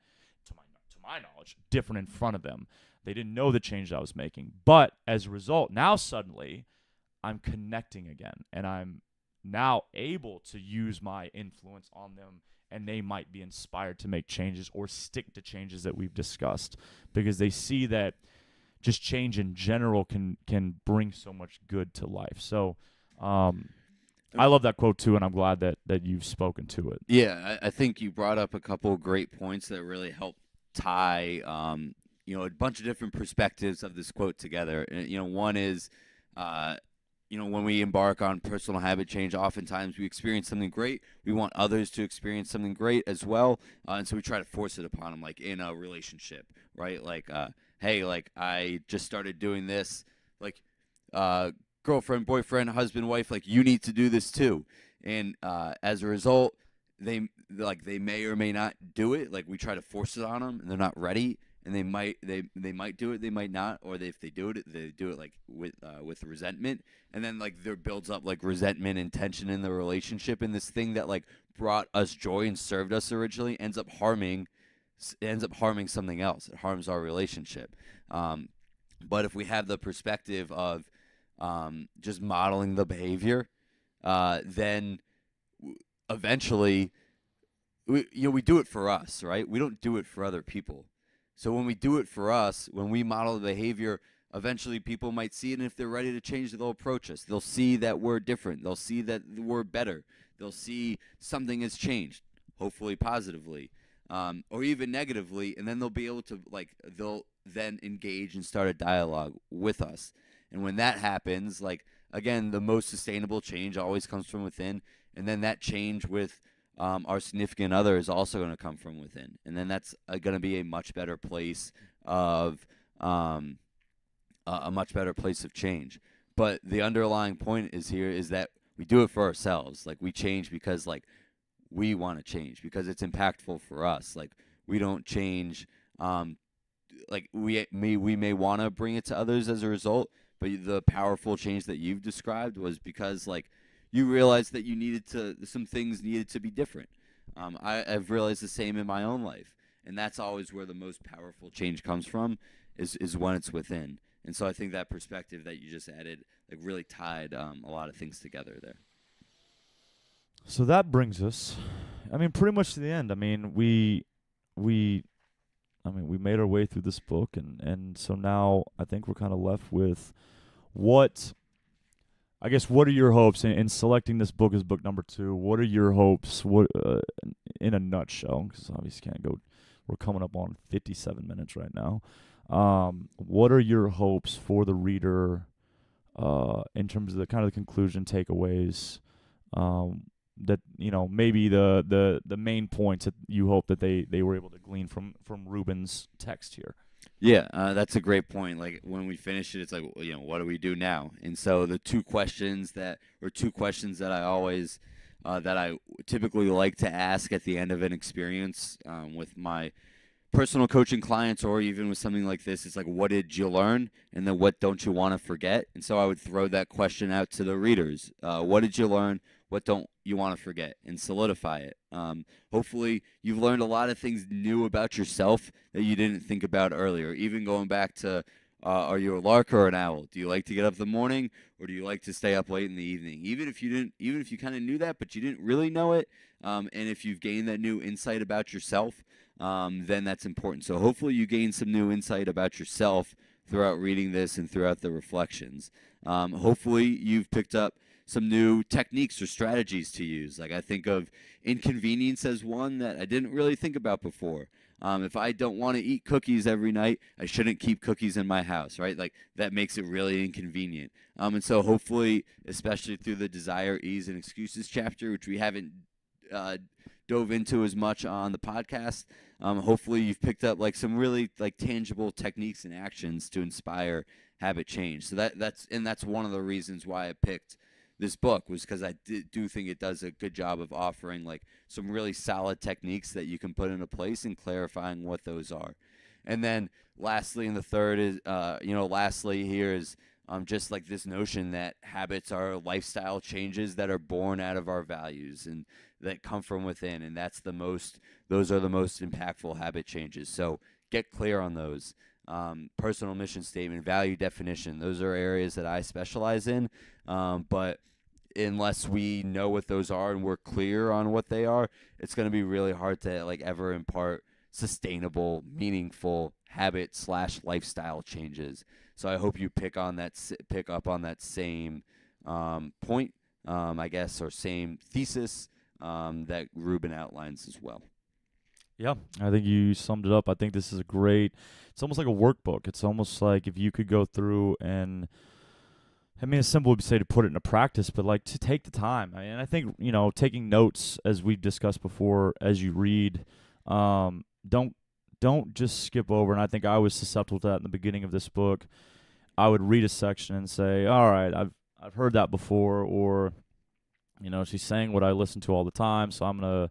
Speaker 1: to my knowledge, different in front of them. They didn't know the change I was making. But as a result, now suddenly I'm connecting again, and I'm now able to use my influence on them, and they might be inspired to make changes or stick to changes that we've discussed, because they see that just change in general can bring so much good to life. So I love that quote too, and I'm glad that you've spoken to it.
Speaker 2: Yeah, I think you brought up a couple great points that really help tie a bunch of different perspectives of this quote together. And, one is, when we embark on personal habit change, oftentimes we experience something great. We want others to experience something great as well. And so we try to force it upon them, like in a relationship, right? Like, hey, like I just started doing this, like, girlfriend, boyfriend, husband, wife, like you need to do this too. And as a result, they may or may not do it. Like we try to force it on them, and they're not ready. And they might do it, they might not, or if they do it like with resentment, and then like there builds up like resentment and tension in the relationship, and this thing that like brought us joy and served us originally ends up harming something else. It harms our relationship. But if we have the perspective of just modeling the behavior, then eventually we do it for us, right? We don't do it for other people. So when we do it for us, when we model the behavior, eventually people might see it, and if they're ready to change, they'll approach us. They'll see that we're different. They'll see that we're better. They'll see something has changed, hopefully positively, or even negatively, and then they'll be able to, they'll then engage and start a dialogue with us. And when that happens, again, the most sustainable change always comes from within, and then that change with our significant other is also going to come from within, and then that's going to be a much better place of change. But the underlying point is that we do it for ourselves. Like we change because we want to change because it's impactful for us. Like we don't change. We may want to bring it to others as a result, but the powerful change that you've described was because you realized that some things needed to be different. I've realized the same in my own life, and that's always where the most powerful change comes from, is when it's within. And so I think that perspective that you just added, really tied a lot of things together there.
Speaker 1: So that brings us, pretty much to the end. We made our way through this book, and so now I think we're kind of left with what are your hopes in selecting this book as book number 2? What are your hopes? What, in a nutshell, because obviously can't go. We're coming up on 57 minutes right now. What are your hopes for the reader in terms of the kind of the conclusion takeaways? That maybe the main points that you hope that they were able to glean from Ruben's text here.
Speaker 2: Yeah, that's a great point. Like when we finish it, it's like, what do we do now? And so the two questions that I always that I typically like to ask at the end of an experience with my personal coaching clients, or even with something like this, is like, what did you learn, and then what don't you want to forget? And so I would throw that question out to the readers. What did you learn? What don't you want to forget? And solidify it. Hopefully you've learned a lot of things new about yourself that you didn't think about earlier. Even going back to, are you a lark or an owl? Do you like to get up in the morning, or do you like to stay up late in the evening? Even if you kind of knew that but you didn't really know it, and if you've gained that new insight about yourself, then that's important. So hopefully you gain some new insight about yourself throughout reading this and throughout the reflections. Hopefully you've picked up some new techniques or strategies to use. Like I think of inconvenience as one that I didn't really think about before. If I don't want to eat cookies every night, I shouldn't keep cookies in my house, right? Like that makes it really inconvenient. And so hopefully, especially through the desire, ease, and excuses chapter, which we haven't uh, dove into as much on the podcast, hopefully you've picked up like some really like tangible techniques and actions to inspire habit change. So that's one of the reasons why I picked this book, was because I do think it does a good job of offering like some really solid techniques that you can put into place and clarifying what those are. And then lastly, and the third is, lastly here is just like this notion that habits are lifestyle changes that are born out of our values and that come from within, and those are the most impactful habit changes. So get clear on those. Personal mission statement, value definition, those are areas that I specialize in, but unless we know what those are and we're clear on what they are, it's going to be really hard to like ever impart sustainable, meaningful habit/lifestyle changes. So I hope you pick up on that same point, I guess, or same thesis that Ruben outlines as well.
Speaker 1: Yeah, I think you summed it up. I think this is a great. It's almost like a workbook. It's almost like if you could go through and, I mean, it's simple to say to put it into practice, but like to take the time. And I think taking notes, as we've discussed before, as you read, don't just skip over. And I think I was susceptible to that in the beginning of this book. I would read a section and say, "All right, I've heard that before," or she's saying what I listen to all the time, so I'm gonna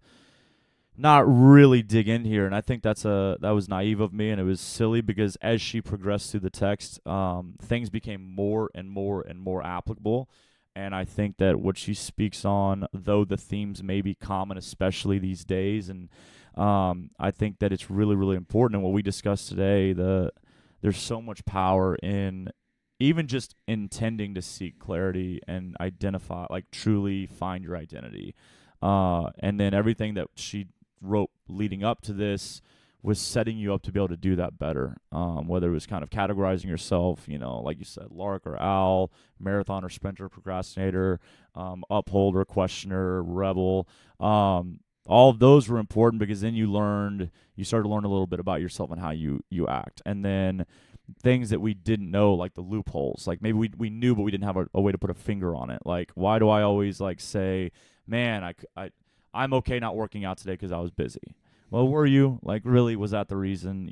Speaker 1: not really dig in here. And I think that was naive of me, and it was silly, because as she progressed through the text, things became more and more and more applicable. And I think that what she speaks on, though the themes may be common, especially these days, and I think that it's really, really important. And what we discussed today, there's so much power in even just intending to seek clarity and identify, like truly find your identity. And then everything that she wrote leading up to this was setting you up to be able to do that better. Whether it was kind of categorizing yourself, like you said, lark or owl, marathon or sprinter, procrastinator, upholder, questioner, rebel. All of those were important, because then you started to learn a little bit about yourself and how you act. And then things that we didn't know, like the loopholes, like maybe we knew, but we didn't have a way to put a finger on it. Like, why do I always like say, man, I'm okay not working out today because I was busy. Well, were you? Like, really, was that the reason,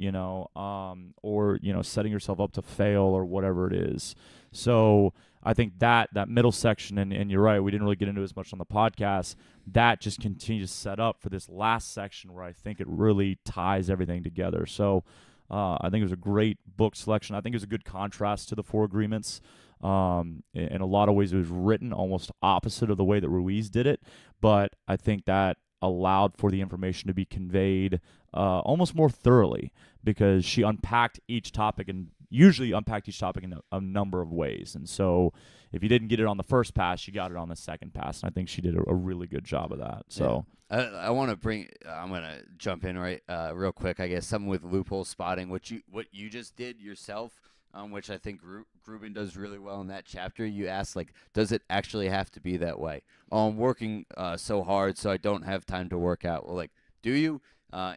Speaker 1: or, setting yourself up to fail or whatever it is. So I think that middle section, and you're right, we didn't really get into as much on the podcast, that just continues to set up for this last section where I think it really ties everything together. So I think it was a great book selection. I think it was a good contrast to the Four Agreements. In a lot of ways, it was written almost opposite of the way that Ruiz did it, but I think that allowed for the information to be conveyed almost more thoroughly, because she unpacked each topic, and usually unpacked each topic in a number of ways. And so if you didn't get it on the first pass, you got it on the second pass, and I think she did a really good job of that. So
Speaker 2: I want to I'm going to jump in real quick, I guess, something with loophole spotting, what you just did yourself, which I think Ruben does really well in that chapter. You asked, like, does it actually have to be that way? Oh, I'm working so hard, so I don't have time to work out. Well, like, do you?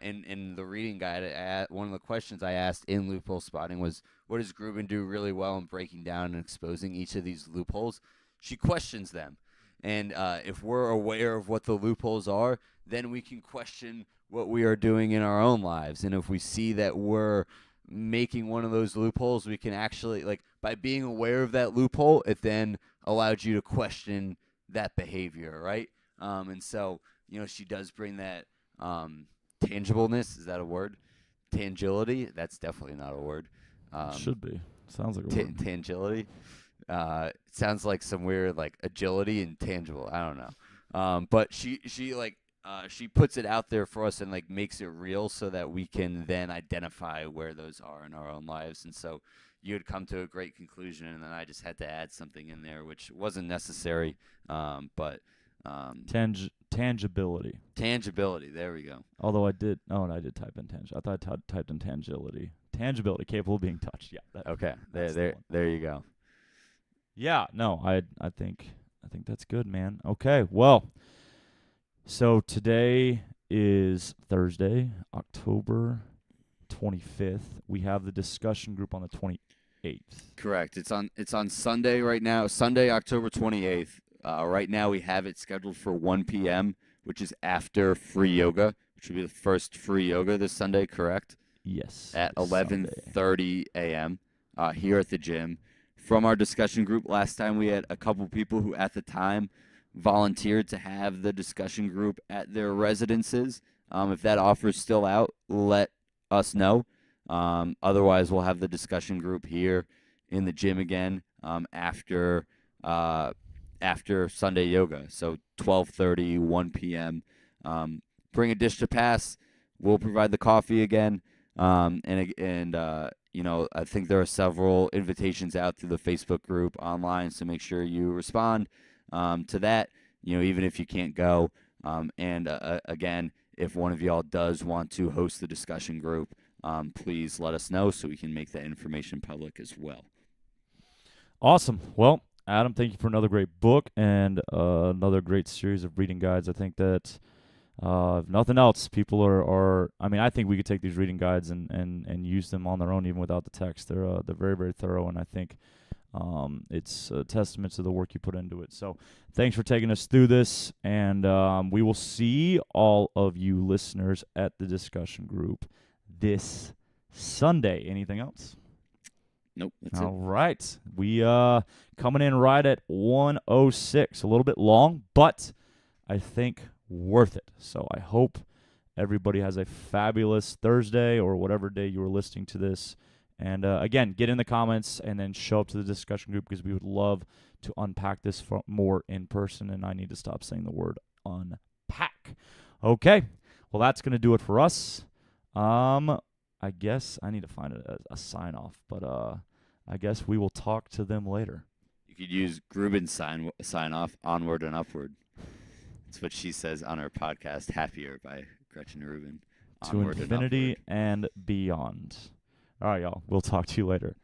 Speaker 2: In the reading guide, one of the questions I asked in loophole spotting was, what does Ruben do really well in breaking down and exposing each of these loopholes? She questions them. And if we're aware of what the loopholes are, then we can question what we are doing in our own lives. And if we see that we're
Speaker 3: making one of those loopholes, we can actually, like, by being aware of that loophole, it then allowed you to question that behavior, right? And so, she does bring that tangibleness. Is that a word? Tangility? That's definitely not a word.
Speaker 1: Should be. Sounds like a word.
Speaker 3: Tangility. It sounds like some weird, like, agility and tangible. I don't know. But she puts it out there for us and, like, makes it real so that we can then identify where those are in our own lives. And so you had come to a great conclusion, and then I just had to add something in there, which wasn't necessary. But
Speaker 1: Tangibility.
Speaker 3: Tangibility. There we go.
Speaker 1: Although I did type in tangibility. I thought I typed in tangibility. Tangibility, capable of being touched. Yeah.
Speaker 3: Okay.
Speaker 1: That's the one.
Speaker 3: There you go.
Speaker 1: Yeah. No, I think that's good, man. Okay. Well, so today is Thursday, October 25th. We have the discussion group on the 28th.
Speaker 3: Correct. It's on Sunday right now. Sunday, October 28th. Right now we have it scheduled for 1 p.m., which is after free yoga, which will be the first free yoga this Sunday, correct?
Speaker 1: Yes.
Speaker 3: At 11:30 a.m. Here at the gym. From our discussion group, last time we had a couple people who at the time volunteered to have the discussion group at their residences. If that offer is still out, let us know. Otherwise, we'll have the discussion group here in the gym again after Sunday yoga. So 12:30, 1 p.m. Bring a dish to pass. We'll provide the coffee again. I think there are several invitations out through the Facebook group online, so make sure you respond to that, even if you can't go. Again, if one of y'all does want to host the discussion group, please let us know so we can make that information public as well.
Speaker 1: Awesome. Well, Adam, thank you for another great book and another great series of reading guides. I think that if nothing else, people are I think we could take these reading guides and use them on their own even without the text. They're very, very thorough, and I think it's a testament to the work you put into it. So thanks for taking us through this, and we will see all of you listeners at the discussion group this Sunday. Anything else?
Speaker 2: Nope, that's
Speaker 1: All right. We coming in right at 1:06. A little bit long, but I think worth it. So I hope everybody has a fabulous Thursday or whatever day you were listening to this. And again, get in the comments and then show up to the discussion group because we would love to unpack this more in person. And I need to stop saying the word unpack. Okay. Well, that's going to do it for us. I guess I need to find a sign off, but I guess we will talk to them later.
Speaker 2: You could use Grubin's sign off, onward and upward. That's what she says on her podcast, Happier by Gretchen Rubin.
Speaker 1: To infinity and beyond. All right, y'all. We'll talk to you later.